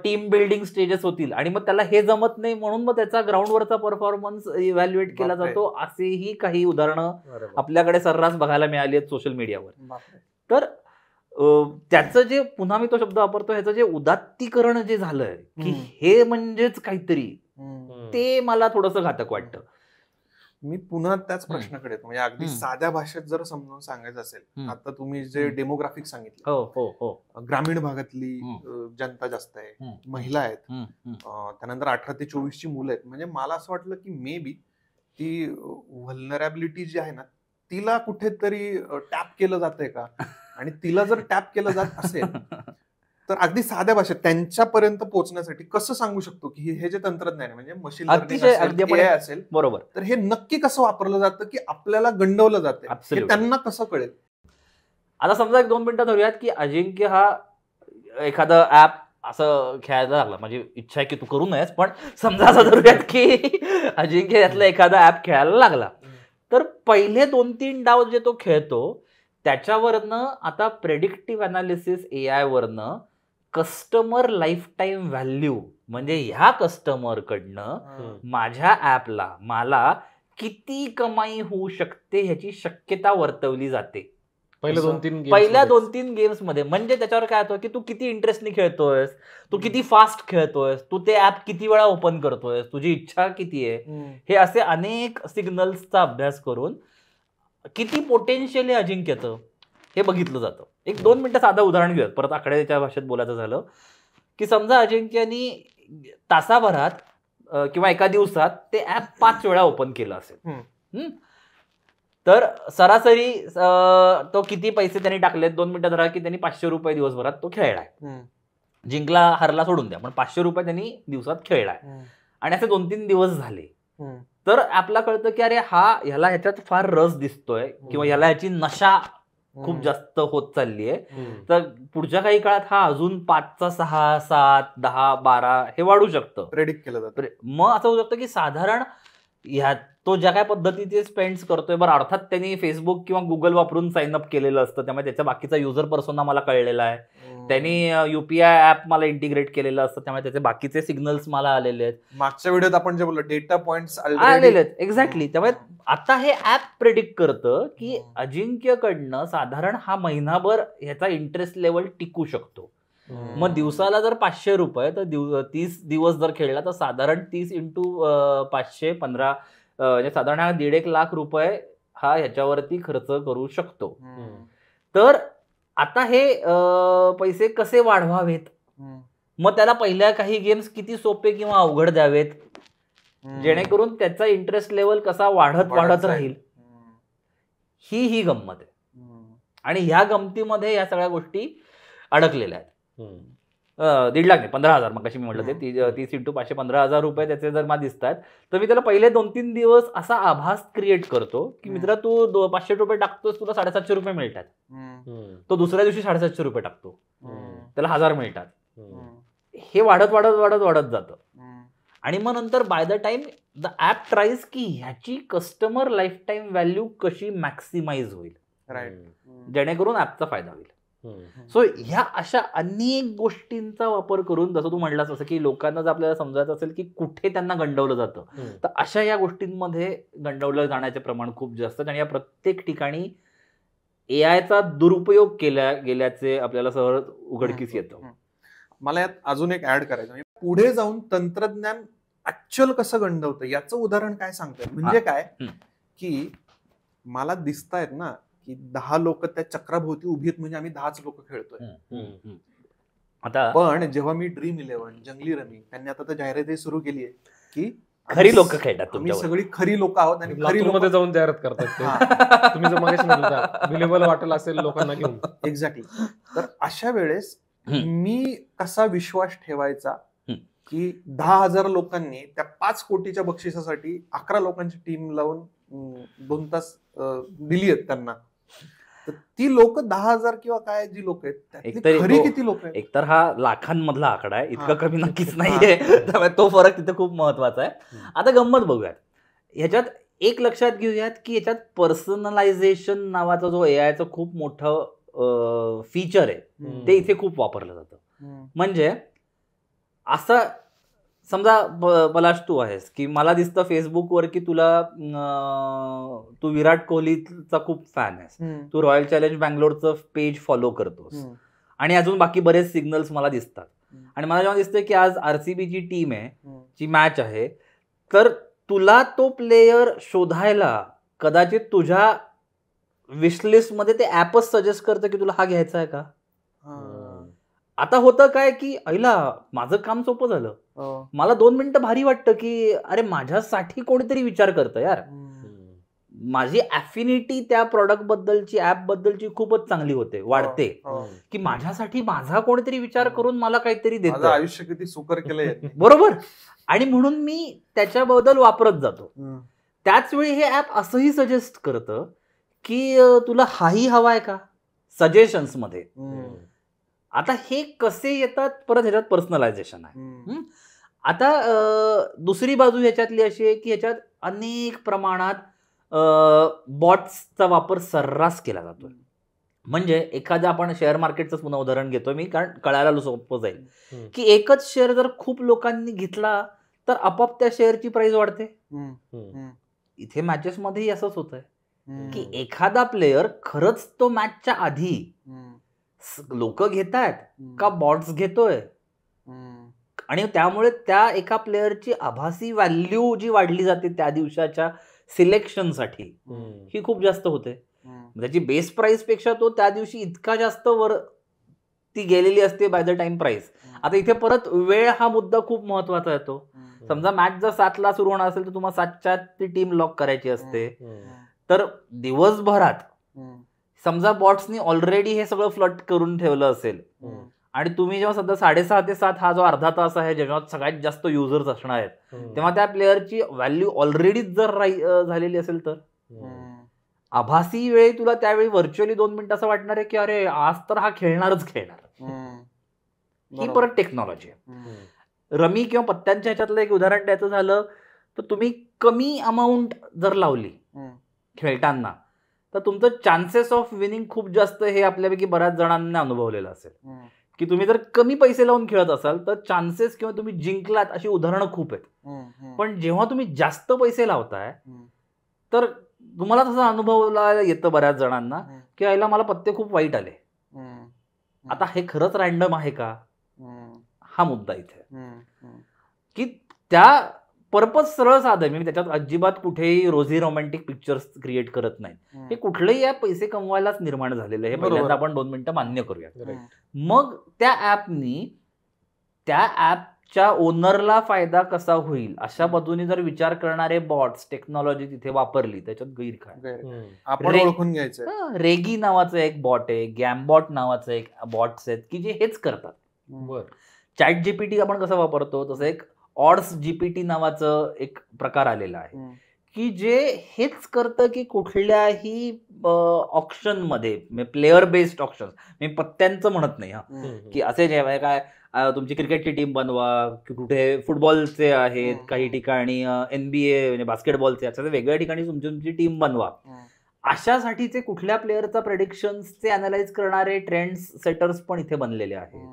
टीम बिल्डिंग स्टेजेस होतील, आणि मग त्याला हे जमत नाही म्हणून मग त्याचा ग्राउंडवरचा परफॉर्मन्स इव्हॅल्युएट केला जातो. असेही काही उदाहरणं आपल्याकडे सर्रास बघायला मिळाली आहेत सोशल मीडियावर. तर त्याचं जे, पुन्हा मी तो शब्द वापरतो, ह्याचं जे उदात्तीकरण जे झालंय की हे म्हणजेच काहीतरी, ते मला थोडंसं घातक वाटतं. मी पुन्हा त्याच प्रश्नाकडे येतो, म्हणजे अगदी साध्या भाषेत जर समजावून सांगायचं असेल, आता तुम्ही जे डेमोग्राफिक सांगितलं, ग्रामीण भागातली जनता जास्त आहे, महिला आहेत, त्यानंतर 18 ते 24 ची मुलं आहेत, म्हणजे मला असं वाटलं की मे बी ती व्हल्नरॅबिलिटी जी आहे ना, तिला कुठेतरी टॅप केलं जातंय का, आणि तिला जर टॅप केलं जात असेल तर अगदी साध्या भाषेत त्यांच्यापर्यंत पोहोचण्यासाठी कसं सांगू शकतो की हे जे तंत्रज्ञान आहे, म्हणजे मशीन लर्निंग असेल, बरोबर, तर हे नक्की कसं वापरलं जातं की आपल्याला गंडवलं जातं, हे त्यांना कसं कळेल? आता समजा 1-2 मिनिटं धरूयात की अजिंक्य हा एखादा ऍप असं खेळायला लागला, माझी इच्छा आहे की तू करू नयेस, पण समजा असं धरूयात की अजिंक्य यातला एखादा ऍप खेळायला लागला, तर पहिले 2-3 डाव जे तो खेळतो त्याच्यावरनं आता प्रेडिक्टिव्ह अनालिसिस AI वरनं कस्टमर लाईफ टाईम व्हॅल्यू, म्हणजे ह्या कस्टमरकडनं माझ्या ऍपला मला किती कमाई होऊ शकते ह्याची शक्यता वर्तवली जाते पहिल्या 2-3 गेम्स मध्ये. म्हणजे त्याच्यावर काय होतं की तू किती इंटरेस्टने खेळतोयस, तू किती फास्ट खेळतोयस, तू ते ऍप किती वेळा ओपन करतोयस, तुझी इच्छा किती आहे, हे असे अनेक सिग्नल्सचा अभ्यास करून किती पोटेन्शियल आहे अजिंक्यचं हे बघितलं जातं. 1-2 मिनिटं साधं उदाहरण घेऊयात, परत आकड्याच्या भाषेत बोलायचं झालं की समजा अजिंक्यनी तासाभरात किंवा एका दिवसात ते ऍप 5 वेळा ओपन केलं असेल, तर सरासरी तो किती पैसे त्यांनी टाकलेत, 2 मिनिटं धरा की त्यांनी 500 रुपये दिवसभरात तो खेळलाय, जिंकला हरला सोडून द्या, पण 500 रुपये त्यांनी दिवसात खेळलाय, आणि असे 2-3 दिवस झाले, तर आपला कळतं की अरे ह्याला ह्याच्यात फार रस दिसतोय किंवा ह्याला ह्याची नशा खूप जास्त होत चालली आहे. तर पुढच्या काही काळात हा अजून 5चा 6, 7, 10, 12 हे वाढू शकतं. प्रेडिक्ट केलं जातं. मग असं होऊ शकतं की साधारण ह्या तो ज्या काय पद्धतीचे स्पेंड्स करतोय, बरं अर्थात त्यांनी फेसबुक किंवा गुगल वापरून साइन अप केलेलं असतं, त्यामुळे त्याचा बाकीचा युजर पर्सोना मला कळलेला आहे. त्यांनी युपीआय ऍप मला इंटिग्रेट केलेलं असतं, त्यामुळे त्याचे बाकीचे सिग्नल्स मला आलेले आहेत. मागच्या व्हिडिओत आपण जे बोललो डेटा पॉइंट्स आलेले आहेत. एक्झॅक्टली. त्यामुळे आता हे ऍप प्रेडिक्ट करतं की अजिंक्यकडनं साधारण हा महिनाभर ह्याचा इंटरेस्ट लेवल टिकू शकतो. मग दिवसाला जर 500 रुपये तर 30 दिवस जर खेळला तर साधारण 30 × 500 15 म्हणजे साधारण 1.5 लाख रुपये हा ह्याच्यावरती खर्च करू शकतो. तर आता हे पैसे कसे वाढवावेत, मग त्याला पहिल्या काही गेम्स किती सोपे किंवा अवघड द्यावेत जेणेकरून त्याचा इंटरेस्ट लेवल कसा वाढत राहील, ही गंमत आहे. आणि ह्या गमतीमध्ये या सगळ्या गोष्टी अडकलेल्या आहेत. 1.5 लाख नाही, 15,000 मग कशी मी म्हटलं ते 30 × 500 15,000 रुपये त्याचे जर मला दिसतात, तर मी त्याला पहिले 2-3 दिवस असा आभास क्रिएट करतो की मित्रा तू 500 रुपये टाकतोस, तुला 750 रुपये मिळतात. तो दुसऱ्या दिवशी 750 रुपये टाकतो, त्याला 1000 मिळतात. हे वाढत जातं. आणि मग नंतर by the time the app tries की ह्याची कस्टमर लाईफ टाईम व्हॅल्यू कशी मॅक्सिमाइज होईल, जेणेकरून ऍपचा फायदा होईल. सो ह्या अशा अनेक गोष्टींचा वापर करून, जसं तू म्हणलास असं की लोकांना जर आपल्याला समजायचं असेल की कुठे त्यांना गंडवलं जातं, तर अशा या गोष्टींमध्ये गंडवलं जाण्याचे प्रमाण खूप जास्त. आणि या प्रत्येक ठिकाणी एआयचा दुरुपयोग केला गेल्याचे आपल्याला सहज उघडकीस येतं. मला यात अजून एक ऍड करायचं, म्हणजे पुढे जाऊन तंत्रज्ञान ऍक्च्युअल कसं गंडवतं याचं उदाहरण काय सांगतंय. म्हणजे काय की मला दिसतायत ना की 10 लोक त्या चक्राभोवती उभी आहेत, म्हणजे आम्ही 10च लोक खेळतोय. आता पण जेव्हा मी ड्रीम 11, जंगली रमी, त्यांनी आता जाहिरात सुरू केली आहे की खरी लोक खेळतात, तुम्ही सगळी खरी लोक आहोत आणि खरी लोक मध्ये जाऊन जाहिरात करतात. तुम्ही जर मागाशी म्हटलं बिलेबल वाटेल असेल लोकांना घेऊन. एक्झॅक्टली. तर अशा वेळेस मी कसा विश्वास ठेवायचा की 10,000 लोकांनी त्या 5 कोटीच्या बक्षिसासाठी 11 लोकांची टीम लावून 2 तास दिली आहेत त्यांना, तर ती लोक 10,000 किंवा काय जी लोक आहेत त्यातली खरी किती लोक आहेत. एकतर हा लाखांमधला आकडा आहे, इतका कमी नक्कीच नाहीये. त्यामुळे तो फरक तिथे खूप महत्वाचा आहे. आता गंमत बघूयात. ह्याच्यात एक लक्षात घेऊयात की याच्यात पर्सनलायझेशन नावाचा जो एआयचा खूप मोठं फीचर आहे ते इथे खूप वापरलं जातं. म्हणजे असं समजा पलाश तू आहेस की मला दिसतं फेसबुकवर की तू विराट कोहलीचा खूप फॅन आहेस, तू रॉयल चॅलेंज बँगलोरचं पेज फॉलो करतोस आणि अजून बाकी बरेच सिग्नल्स मला दिसतात. आणि मला जेव्हा दिसतं की आज आरसीबीची टीम आहे, ची मॅच आहे, तर तुला तो प्लेयर शोधायला कदाचित तुझ्या विशलिस्टमध्ये ते ऍपच सजेस्ट करतं की तुला हा घ्यायचा आहे का. आता होतं काय की ऐला माझं काम सोपं झालं, मला 2 मिनिटं भारी वाटतं की अरे माझ्यासाठी कोणीतरी विचार करतं यार, माझी ॲफिनिटी त्या प्रॉडक्ट बद्दलची ऍप बद्दलची खूपच चांगली होते, वाढते की माझ्यासाठी माझा कोणीतरी विचार करून मला काहीतरी देतं, आयुष्य किती सुकर केलंय. बरोबर. आणि म्हणून मी त्याच्याबद्दल वापरत जातो. त्याच वेळी हे ऍप असंही सजेस्ट करतं की तुला हाही हवाय का सजेशन्स मध्ये. आता हे कसे येतात, परत ह्याच्यात पर्सनलायझेशन आहे. आता दुसरी बाजू ह्याच्यातली अशी आहे की ह्याच्यात अनेक प्रमाणात बॉट्सचा वापर सर्रास केला जातो. म्हणजे एखादं आपण शेअर मार्केटचं पुन्हा उदाहरण घेतो मी, कारण कळायला सोपं जाईल की एकच शेअर जर खूप लोकांनी घेतला तर आपोआप त्या शेअरची प्राइस वाढते. इथे मॅचेस मध्येही असंच होत आहे की एखादा प्लेयर खरंच तो मॅचच्या आधी लोक घेतायत का बॉट्स घेतोय, आणि त्यामुळे त्या एका प्लेअरची आभासी व्हॅल्यू जी वाढली जाते त्या दिवसाच्या सिलेक्शनसाठी ही खूप जास्त होते. त्याची बेस प्राइस पेक्षा तो त्या दिवशी इतका जास्त वर ती गेलेली असते बाय द टाइम प्राइस. आता इथे परत वेळ हा मुद्दा खूप महत्वाचा येतो. समजा मॅच जर 7ला सुरू होणार असेल तर तुम्हाला 7च्या ती टीम लॉक करायची असते, तर दिवसभरात समजा बॉट्सनी ऑलरेडी हे सगळं फ्लट करून ठेवलं असेल आणि तुम्ही जेव्हा सध्या 6:30 ते 7 हा जो अर्धा तास आहे जेव्हा सगळ्यात जास्त युजर्स असणार आहेत, तेव्हा त्या प्लेअरची व्हॅल्यू ऑलरेडीच जर झालेली असेल तर आभासी वेळी तुला त्यावेळी व्हर्च्युअली 2 मिनिटं असं वाटणार आहे की अरे आज तर हा खेळणारच खेळणार. ही परत टेक्नॉलॉजी आहे. रमी किंवा पत्त्यांच्या ह्याच्यातलं एक उदाहरण द्यायचं झालं तर तुम्ही कमी अमाऊंट जर लावली खेळताना तर तुमचं चान्सेस ऑफ विनिंग खूप जास्त हे आपल्यापैकी बऱ्याच जणांना अनुभवलेलं असेल की तुम्ही जर कमी पैसे लावून खेळत असाल तर चान्सेस किंवा तुम्ही जिंकलात अशी उदाहरणं खूप आहेत. पण जेव्हा तुम्ही जास्त पैसे लावताय तर तुम्हाला तसं अनुभवला येतं बऱ्याच जणांना की आईला मला पत्ते खूप वाईट आले. आता हे खरंच रॅन्डम आहे का, हा मुद्दा इथे की त्या पर्पज सरळ साधं मी त्याच्यात अजिबात कुठेही रोझी रोमॅन्टिक पिक्चर्स क्रिएट करत नाही. हे कुठलंही ऍप पैसे कमवायलाच निर्माण झालेलं आहे. हे पहिल्यांदा आपण 2 मिनिटं मान्य करूया. मग त्या ऍपनी त्या ऍपच्या ओनरला फायदा कसा होईल अशा पद्धतीने जर विचार करणारे बॉट्स टेक्नॉलॉजी तिथे वापरली त्याच्यात गैर काय. आपण ओळखून घ्यायचं. रेगी नावाचं एक बॉट आहे, गॅमबॉट नावाचं एक बॉट्स आहेत की जे हेच करतात. चॅट जीपीटी आपण कसं वापरतो तसं एक ऑड्स जीपीटी नावाचं एक प्रकार आलेला आहे की जे हेच करतं की कुठल्याही ऑप्शन मध्ये प्लेअर बेस्ड ऑप्शन, मी पत्त्यांचं म्हणत नाही की असे जे काय तुमची क्रिकेटची टीम बनवा, कुठे फुटबॉलचे आहेत, काही ठिकाणी NBA म्हणजे बास्केटबॉलचे असं वेगळ्या ठिकाणी तुमची टीम बनवा. अशासाठीचे कुठल्या प्लेअरचा प्रेडिक्शन्सचे अनालाइज करणारे ट्रेंड्स सेटर्स पण इथे बनलेले आहेत.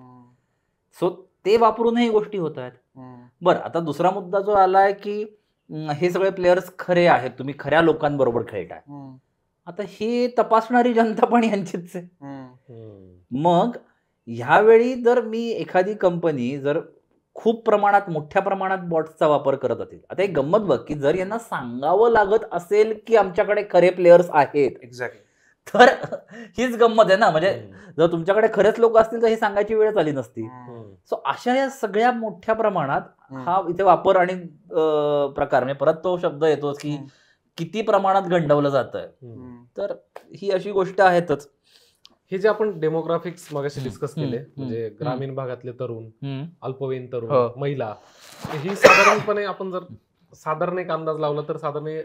सो ते वापरूनही गोष्टी होत आहेत. बरं, आता दुसरा मुद्दा जो आलाय की हे सगळे प्लेयर्स खरे आहेत, तुम्ही खऱ्या लोकांबरोबर खेळताय. आता हे तपासणारी जनता पण यांचीच आहे. मग ह्यावेळी जर मी एखादी कंपनी जर खूप प्रमाणात मोठ्या प्रमाणात बॉट्सचा वापर करत असेल, आता एक गंमत बघ की जर यांना सांगावं लागत असेल की आमच्याकडे खरे प्लेयर्स आहेत एक्झॅक्टली तर हीच गंमत आहे ना. म्हणजे जर तुमच्याकडे खरेच लोक असतील तर हे सांगायची वेळच आली नसती. सो अशा या सगळ्या मोठ्या प्रमाणात हा इथे वापर आणि प्रकार म्हणजे परत तो शब्द येतो की किती प्रमाणात गंडवलं जात आहे. तर ही अशी गोष्ट आहेतच. हे जे आपण डेमोग्राफिक्स मगाशी डिस्कस केले म्हणजे ग्रामीण भागातले तरुण, अल्पवयीन तरुण, महिला, ही साधारणपणे आपण जर साधारण एक अंदाज लावला तर साधारण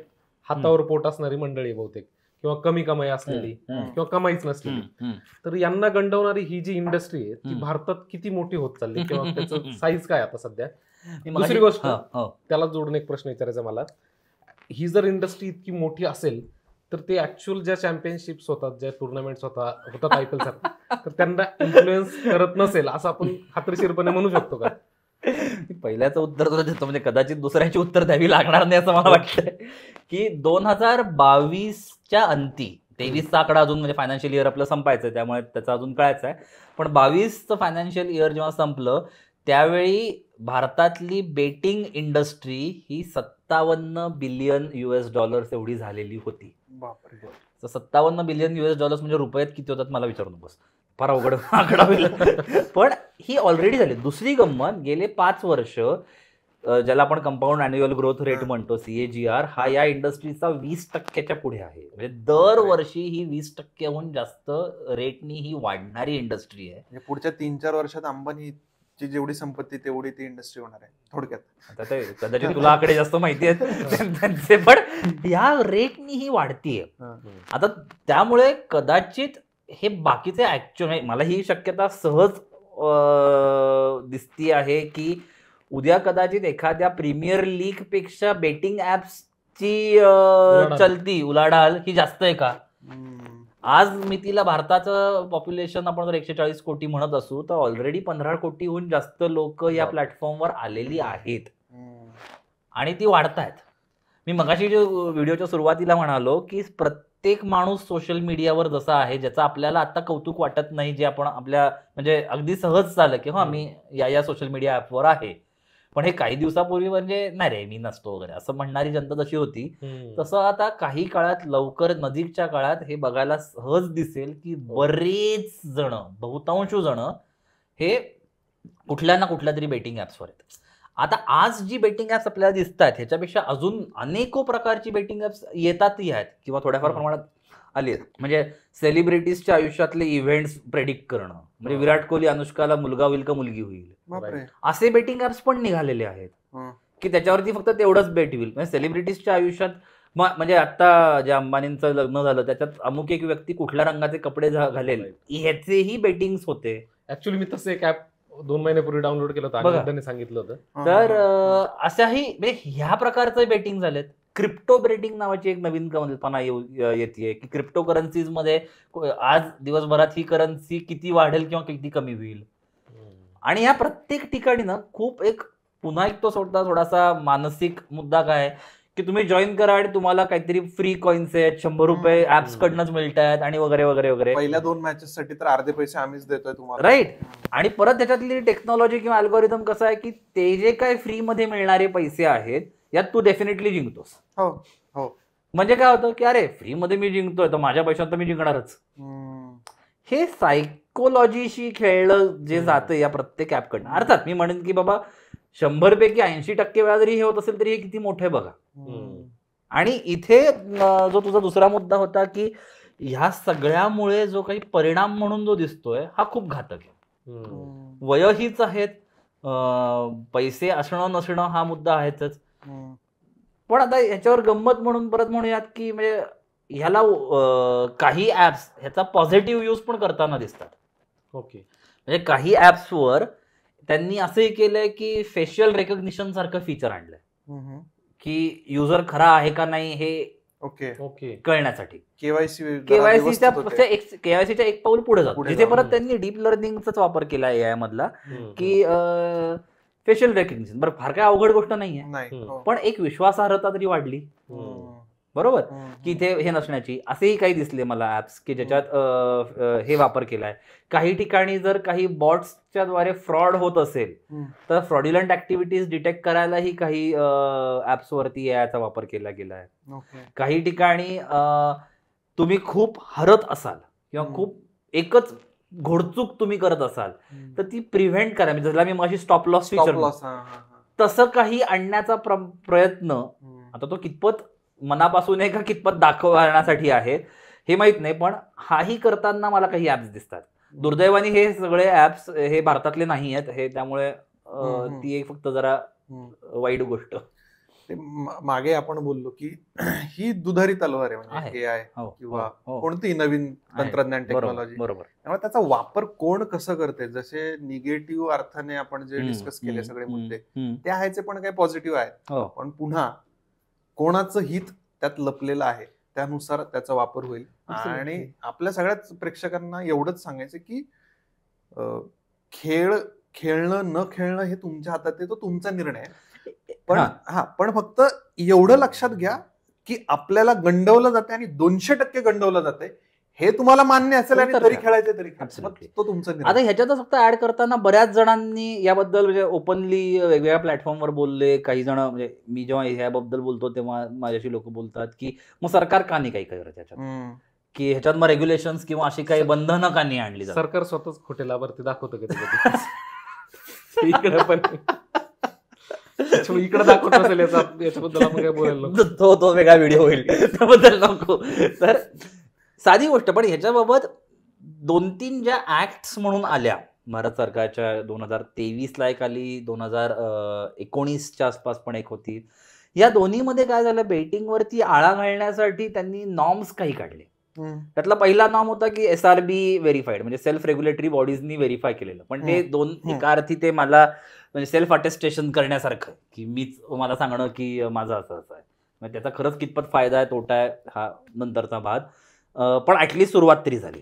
हातावर पोट असणारी मंडळी बहुतेक, किंवा कमी कमाई असलेली किंवा कमाईच नसलेली. तर यांना गंडवणारी ही जी इंडस्ट्री आहे ती भारतात किती मोठी होत चालली किंवा त्याचं साईज काय आता सध्या. दुसरी गोष्ट त्याला जोडून एक प्रश्न विचारायचा मला, ही जर इंडस्ट्री इतकी मोठी असेल तर ते ऍक्च्युअल ज्या चॅम्पियनशिप्स होतात, ज्या टुर्नामेंट्स होतात IPL साठी, तर त्यांना इन्फ्लुएन्स करत नसेल असं आपण खात्रीशीरपणे म्हणू शकतो का? पहिल्याचं उत्तर तुला देतो, म्हणजे कदाचित दुसऱ्याची उत्तर द्यावी लागणार नाही असं मला वाटतंय की 2022च्या अंती, 23चा आकडा अजून म्हणजे फायनान्शियल इयर आपलं संपायचं त्यामुळे त्याचा अजून कळायचं आहे, पण 22चं फायनान्शियल इयर जेव्हा संपलं त्यावेळी भारतातली बेटिंग इंडस्ट्री ही $57 बिलियन एवढी झालेली होती. तर $57 बिलियन म्हणजे रुपयात किती होतात मला विचारू नकोस, फार अवघड आकडा होईल. पण ही ऑलरेडी झाली. दुसरी गंमत, गेले 5 वर्ष ज्याला आपण कंपाऊंड अॅन्युअल ग्रोथ रेट म्हणतो CAGR, हा या इंडस्ट्रीचा 20% पुढे आहे. म्हणजे दरवर्षी ही 20%हून जास्त रेटनी ही वाढणारी इंडस्ट्री आहे. पुढच्या 3-4 वर्षात अंबानीची जेवढी संपत्ती तेवढी ती इंडस्ट्री होणार आहे थोडक्यात. आता ते कदाचित तुला आकडे जास्त माहिती आहेत पण या रेटनी ही वाढतीये. आता त्यामुळे कदाचित हे बाकीचे ऍक्च्युअल, मला ही शक्यता सहज दिसती आहे की उद्या कदाचित एखाद्या प्रीमियर लीग पेक्षा बेटिंग ऍप्सची चलती उलाढाल ही जास्त आहे का? आज मितीला भारताचं पॉप्युलेशन आपण जर 140 कोटी म्हणत असू तर ऑलरेडी 15 कोटीहून जास्त लोक या प्लॅटफॉर्मवर आलेली आहेत आणि ती वाढतायत. मी मगाशी जो व्हिडिओच्या सुरुवातीला म्हणालो की प्रत्येक माणूस सोशल मीडियावर जसा आहे, ज्याचं आपल्याला आता कौतुक वाटत नाही, जे आपण आपल्या म्हणजे अगदी सहज चाललं की हा मी या सोशल मीडिया ऍपवर आहे, पण हे काही दिवसापूर्वी म्हणजे नाही रे मी नसतो वगैरे असं म्हणणारी जनता जशी होती, तसं आता काही काळात लवकर नजीकच्या काळात हे बघायला सहज दिसेल की बरेच जण, बहुतांश जण हे कुठल्या ना कुठल्या तरी बेटिंग ऍप्सवर आहेत. आता आज जी बेटिंग ऍप्स आपल्याला दिसत आहेत ह्याच्यापेक्षा अजून अनेको प्रकारची बेटिंग ऍप्स येतातही आहेत किंवा थोड्याफार प्रमाणात आली आहेत. म्हणजे सेलिब्रिटीजच्या आयुष्यातले इव्हेंट्स प्रेडिक्ट करणं, म्हणजे विराट कोहली अनुष्काला मुलगा होईल का मुलगी होईल, असे बेटिंग ऍप्स पण निघालेले आहेत की त्याच्यावरती फक्त तेवढंच बेट होईल. म्हणजे सेलिब्रिटीजच्या आयुष्यात म्हणजे आता ज्या अंबानींचं लग्न झालं त्याच्यात अमुक एक व्यक्ती कुठल्या रंगाचे कपडे घालेल ह्याचेही बेटिंग्स होते. ऍक्च्युअली मी तसं एक ऍप 2 महिन्यापूर्वी डाउनलोड केलं होतं, अनिरुद्धने सांगितलं होतं. तर अशाही म्हणजे ह्या प्रकारचे बेटिंग झालेत. क्रिप्टो बेटिंग नावाची एक नवीन कल्पना येते की क्रिप्टो करन्सीज मध्ये आज दिवसभरात ही करन्सी किती वाढेल किंवा किती कमी होईल. आणि या प्रत्येक ठिकाणी ना खूप एक पुन्हा एक तो थोडासा मानसिक मुद्दा काय की तुम्ही जॉईन करा आणि तुम्हाला काहीतरी फ्री कॉइन्स आहेत, 100 रुपये ऍप्स कडनंच मिळतात आणि वगैरे वगैरे वगैरे. पहिल्या 2 मॅचेस साठी तर अर्धे पैसे आम्हीच देतोय तुम्हाला, राईट. आणि परत त्याच्यातली टेक्नॉलॉजी किंवा अल्गोरिदम कसं आहे की ते जे काय फ्री मध्ये मिळणारे पैसे आहेत यात तू डेफिनेटली जिंकतोस. हो हो. म्हणजे काय होतं की अरे फ्री मध्ये मी जिंकतोय तर माझ्या पैशात तर मी जिंकणारच. हे सायकोलॉजीशी खेळलं जे जातं या प्रत्येक ऍपकडनं. अर्थात मी म्हणेन की बाबा 100 पैकी 80% वेळा जरी हे होत असेल तरी हे किती मोठे बघा. आणि इथे जो तुझा दुसरा मुद्दा होता की ह्या सगळ्यामुळे जो काही परिणाम म्हणून जो दिसतोय हा खूप घातक आहे. वय हीच आहेत, पैसे असणं नसणं हा मुद्दा आहेच. पण आता ह्याच्यावर गंमत म्हणून परत म्हणूयात की म्हणजे ह्याला काही ऍप्स ह्याचा पॉझिटिव्ह यूज पण करताना दिसतात. ओके. म्हणजे काही ऍप्सवर त्यांनी असंही केलंय की फेशियल रेकग्निशन सारखं फीचर आणलंय की युजर खरा आहे का नाही हे ओके ओके कळण्यासाठी. केवायसीच्या एक पाऊल पुढे जातो, जिथे परत त्यांनी डीप लर्निंगचाच वापर केला एआय मधला की फेशियल रेकग्निशन. बरं फार काय अवघड गोष्ट नाहीये, पण एक विश्वासार्हता तरी वाढली. बरोबर की इथे हे नसण्याची असेही काही दिसले मला ऍप्स की ज्याच्यात हे वापर केलाय. काही ठिकाणी जर काही बॉट्सच्या द्वारे फ्रॉड होत असेल तर फ्रॉड्युलंट ऍक्टिव्हिटीज डिटेक्ट करायलाही काही ऍप्सवरती याचा वापर केला गेलाय. काही ठिकाणी तुम्ही खूप हरत असाल किंवा खूप एकच घोडचूक तुम्ही करत असाल तर ती प्रिव्हेंट करा. जसला मी माझी स्टॉप लॉस फीचर तसं काही आणण्याचा प्रयत्न आता तो कितपत मनापासून आहे का कितपत दाखवण्यासाठी आहे हे माहित नाही, पण हाही करताना मला काही ऍप्स दिसतात. दुर्दैवाने हे सगळे ऍप्स हे भारतातले नाही आहेत हे, त्यामुळे ती एक फक्त जरा वाईट गोष्ट. मागे आपण बोललो की ही दुधारी तलवार आहे म्हणजे एआय किंवा कोणतीही नवीन तंत्रज्ञान टेक्नॉलॉजी. बरोबर. त्यामुळे त्याचा वापर कोण कसं करते, जसे निगेटिव्ह अर्थाने आपण जे डिस्कस केले सगळे मुद्दे ते आहेचे, पण काही पॉझिटिव्ह आहेत. पण पुन्हा कोणाचं हित त्यात लपलेलं आहे त्यानुसार त्याचा वापर होईल. आणि आपल्या सगळ्याच प्रेक्षकांना एवढंच सांगायचं की खेळणं न खेळणं हे तुमच्या हातात आहे, तो तुमचा निर्णय आहे. पण फक्त एवढं लक्षात घ्या की आपल्याला गंडवलं जाते आणि 200% गंडवलं जाते हे तुम्हाला मान्य असेल आणि तरी खेळायचे तरी तो तुमचा निर्णय. आता ह्याच्यातच फक्त ऍड करताना बऱ्याच जणांनी याबद्दल म्हणजे ओपनली वेगवेगळ्या प्लॅटफॉर्मवर बोलले. काही जण म्हणजे मी जेव्हा ह्याबद्दल बोलतो तेव्हा माझ्याशी लोक बोलतात की मग सरकार का नाही काही करत त्याच्यात, की ह्याच्यात मग रेग्युलेशन्स किंवा अशी काही बंधनं का नाही आणली जातात. सरकार स्वतःच खोटे लाभार्थी दाखवतं कधी इकडे पण इकडे दाखवत असेल याच्याबद्दल आपण काय बोलायला तो वेगळा व्हिडिओ होईल त्याबद्दल नको. तर साधी गोष्ट, पण ह्याच्याबाबत 2-3 ज्या ऍक्ट्स म्हणून आल्या भारत सरकारच्या 2023ला एक आली, 2019च्या आसपास पण एक होती. या दोन्हीमध्ये काय झालं, बेटिंगवरती आळा घालण्यासाठी त्यांनी नॉर्म्स काही काढले. त्यातला पहिला नॉर्म होता की SRB व्हेरीफाईड म्हणजे सेल्फ रेग्युलेटरी बॉडीजनी व्हेरीफाय केलेलं. पण ते एका अर्थी ते मला म्हणजे सेल्फ अटेस्टेशन करण्यासारखं की मीच मला सांगणं की माझं असं असं आहे. म्हणजे त्याचा खरंच कितपत फायदा आहे तोटा आहे हा नंतरचा भाग, पण ॲटलिस्ट सुरुवात तरी झाली.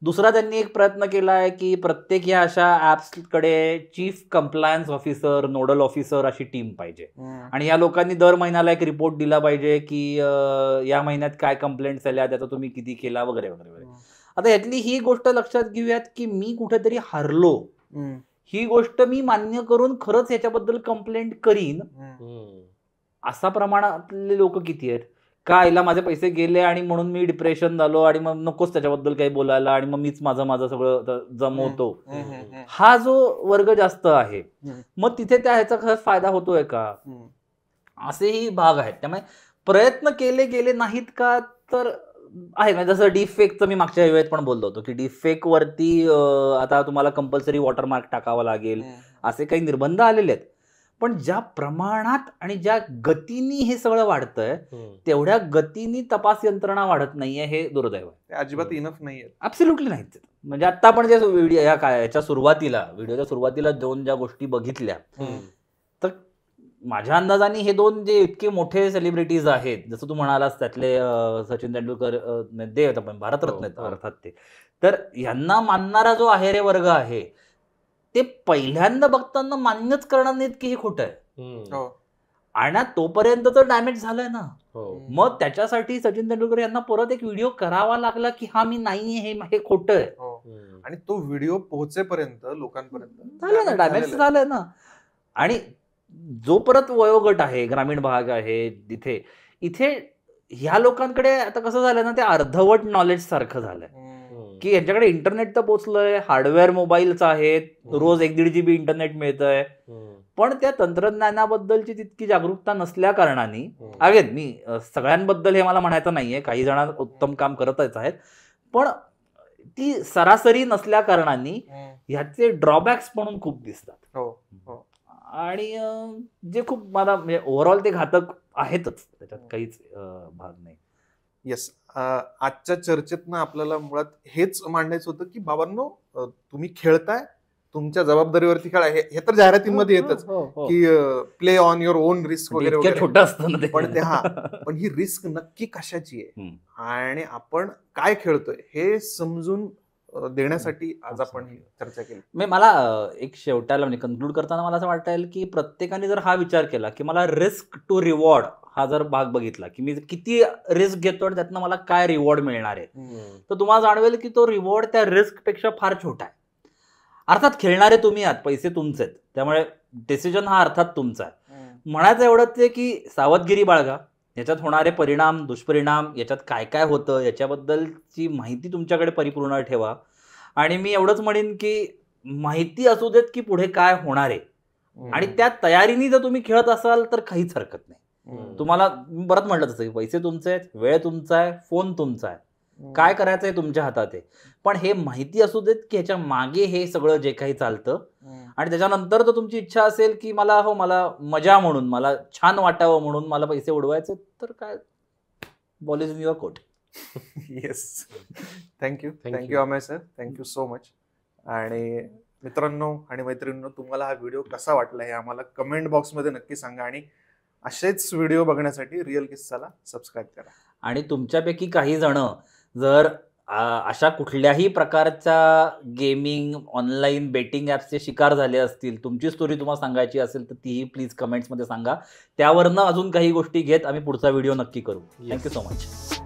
दुसरा त्यांनी एक प्रयत्न केला आहे की प्रत्येक ह्या अशा ॲप्सकडे chief compliance officer, nodal officer अशी टीम पाहिजे आणि या लोकांनी दर महिन्याला एक रिपोर्ट दिला पाहिजे की या महिन्यात काय कंप्लेंट्स आल्या, त्याचा तुम्ही किती केला वगैरे वगैरे वगैरे. आता यातली ही गोष्ट लक्षात घेऊयात की मी कुठेतरी हरलो, ही गोष्ट मी मान्य करून खरंच याच्याबद्दल कंप्लेंट करीन असा प्रमाणातले लोक किती आहेत. का याला माझे पैसे गेले आणि म्हणून मी डिप्रेशन झालो आणि मग नकोच त्याच्याबद्दल काही बोलायला आणि मग मीच माझं सगळं जमवतो, हा जो वर्ग जास्त आहे. मग तिथे त्या ह्याचा खरंच फायदा होतोय का, असेही भाग आहेत. त्यामुळे प्रयत्न केले गेले नाहीत का तर आहे. म्हणजे जसं डीप फेकचं मी मागच्या वेळेत पण बोललो होतो की डीप फेक वरती आता तुम्हाला कंपल्सरी वॉटरमार्क टाकावा लागेल असे काही निर्बंध आलेले आहेत. पण ज्या प्रमाणात आणि ज्या गतीने हे सगळं वाढतंय तेवढ्या गतीने तपास यंत्रणा वाढत नाहीये, हे दुर्दैव आहे. ते अजिबात इनफ नाहीये. ऍब्सोल्युटली नाहीच. म्हणजे आता आपण जे व्हिडिओच्या सुरुवातीला 2 ज्या गोष्टी बघितल्या, तर माझ्या अंदाजाने हे 2 जे इतके मोठे सेलिब्रिटीज आहेत, जसं तू म्हणालास त्यातले सचिन तेंडुलकर देव आपण भारतरत्न आहेत अर्थात ते, तर यांना मानणारा जो आहेरे वर्ग आहे ते पहिल्यांदा बघताना मान्यच करणार नाहीत की हे खोटं आहे. आणि तोपर्यंत तर डॅमेज झालंय ना. मग त्याच्यासाठी सचिन तेंडुलकर यांना परत एक व्हिडिओ करावा लागला की हा मी नाहीये, हे खोटं आहे. आणि तो व्हिडिओ पोहोचेपर्यंत लोकांपर्यंत झालं ना, डॅमेज झालंय ना. आणि जो परत वयोगट आहे, ग्रामीण भाग आहे, इथे ह्या लोकांकडे आता कसं झालंय ना, ते अर्धवट नॉलेज सारखं झालंय की यांच्याकडे इंटरनेट तर पोहोचलंय, हार्डवेअर मोबाईलचं आहेत, रोज 1-1.5 GB इंटरनेट मिळतंय, पण त्या तंत्रज्ञानाबद्दलची तितकी जागरूकता नसल्या कारणाने, अगेन मी सगळ्यांबद्दल हे मला म्हणायचं नाहीये, काही जण उत्तम काम करतच आहेत, पण ती सरासरी नसल्या कारणाने ह्याचे ड्रॉबॅक्स म्हणून खूप दिसतात. आणि जे खूप मला म्हणजे ओव्हरऑल ते घातक आहेतच, त्याच्यात काहीच भाग नाही. येस, आजच्या चर्चेतनं आपल्याला मुळात हेच मांडायचं होतं की बाबांनो, तुम्ही खेळताय, तुमच्या जबाबदारीवरती खेळा. हे तर जाहिरातींमध्ये येतच की play on your on risk वगैरे छोटं असतं ना, पण ही रिस्क नक्की कशाची आहे आणि आपण काय खेळतोय हे समजून देण्यासाठी आज आपण ही चर्चा केली. मला एक शेवटाला म्हणजे कन्क्लूड करताना मला असं वाटतं येईल की प्रत्येकाने जर हा विचार केला की मला रिस्क टू रिवॉर्ड हा जर भाग बघितला की मी किती रिस्क घेतो आणि त्यातनं मला काय रिवॉर्ड मिळणार आहे, तर तुम्हाला जाणवेल की तो रिवॉर्ड त्या रिस्क पेक्षा फार छोटा आहे. अर्थात खेळणारे तुम्ही आहात, पैसे तुमचे आहेत, त्यामुळे डिसिजन हा अर्थात तुमचा आहे. म्हणायचं एवढंच आहे की सावधगिरी बाळगा, याच्यात होणारे परिणाम, दुष्परिणाम, याच्यात काय काय होतं याच्याबद्दलची माहिती तुमच्याकडे परिपूर्ण ठेवा. आणि मी एवढंच म्हणेन की माहिती असू देत की पुढे काय होणार आहे, आणि त्या तयारीने जर तुम्ही खेळत असाल तर काहीच हरकत नाही. तुम्हाला परत म्हटलं तसं की पैसे तुमचे आहेत, वेळ तुमचा आहे, फोन तुमचा आहे, काय करायचं आहे तुमच्या हातात आहे, पण हे माहिती असू देत की ह्याच्या मागे हे सगळं जे काही चालतं. आणि त्याच्यानंतर जर तुमची इच्छा असेल की मला मजा म्हणून, मला छान वाटावं म्हणून मला पैसे उडवायचे, तर काय, ball is in your court. Yes, thank you Amey sir, thank you so much. आणि मित्रांनो आणि मैत्रिणींनो, तुम्हाला हा व्हिडिओ कसा वाटला हे आम्हाला कमेंट बॉक्समध्ये नक्की सांगा. आणि असेच व्हिडिओ बघण्यासाठी रिअल किस्साला सबस्क्राईब करा. आणि तुमच्यापैकी काही जण जर अशा कुठल्याही प्रकारच्या गेमिंग, ऑनलाईन बेटिंग ॲप्सचे शिकार झाले असतील, तुमची स्टोरी तुम्हाला सांगायची असेल तर तीही प्लीज कमेंट्समध्ये सांगा. त्यावरनं अजून काही गोष्टी घेत आम्ही पुढचा व्हिडिओ नक्की करू. Thank you so much.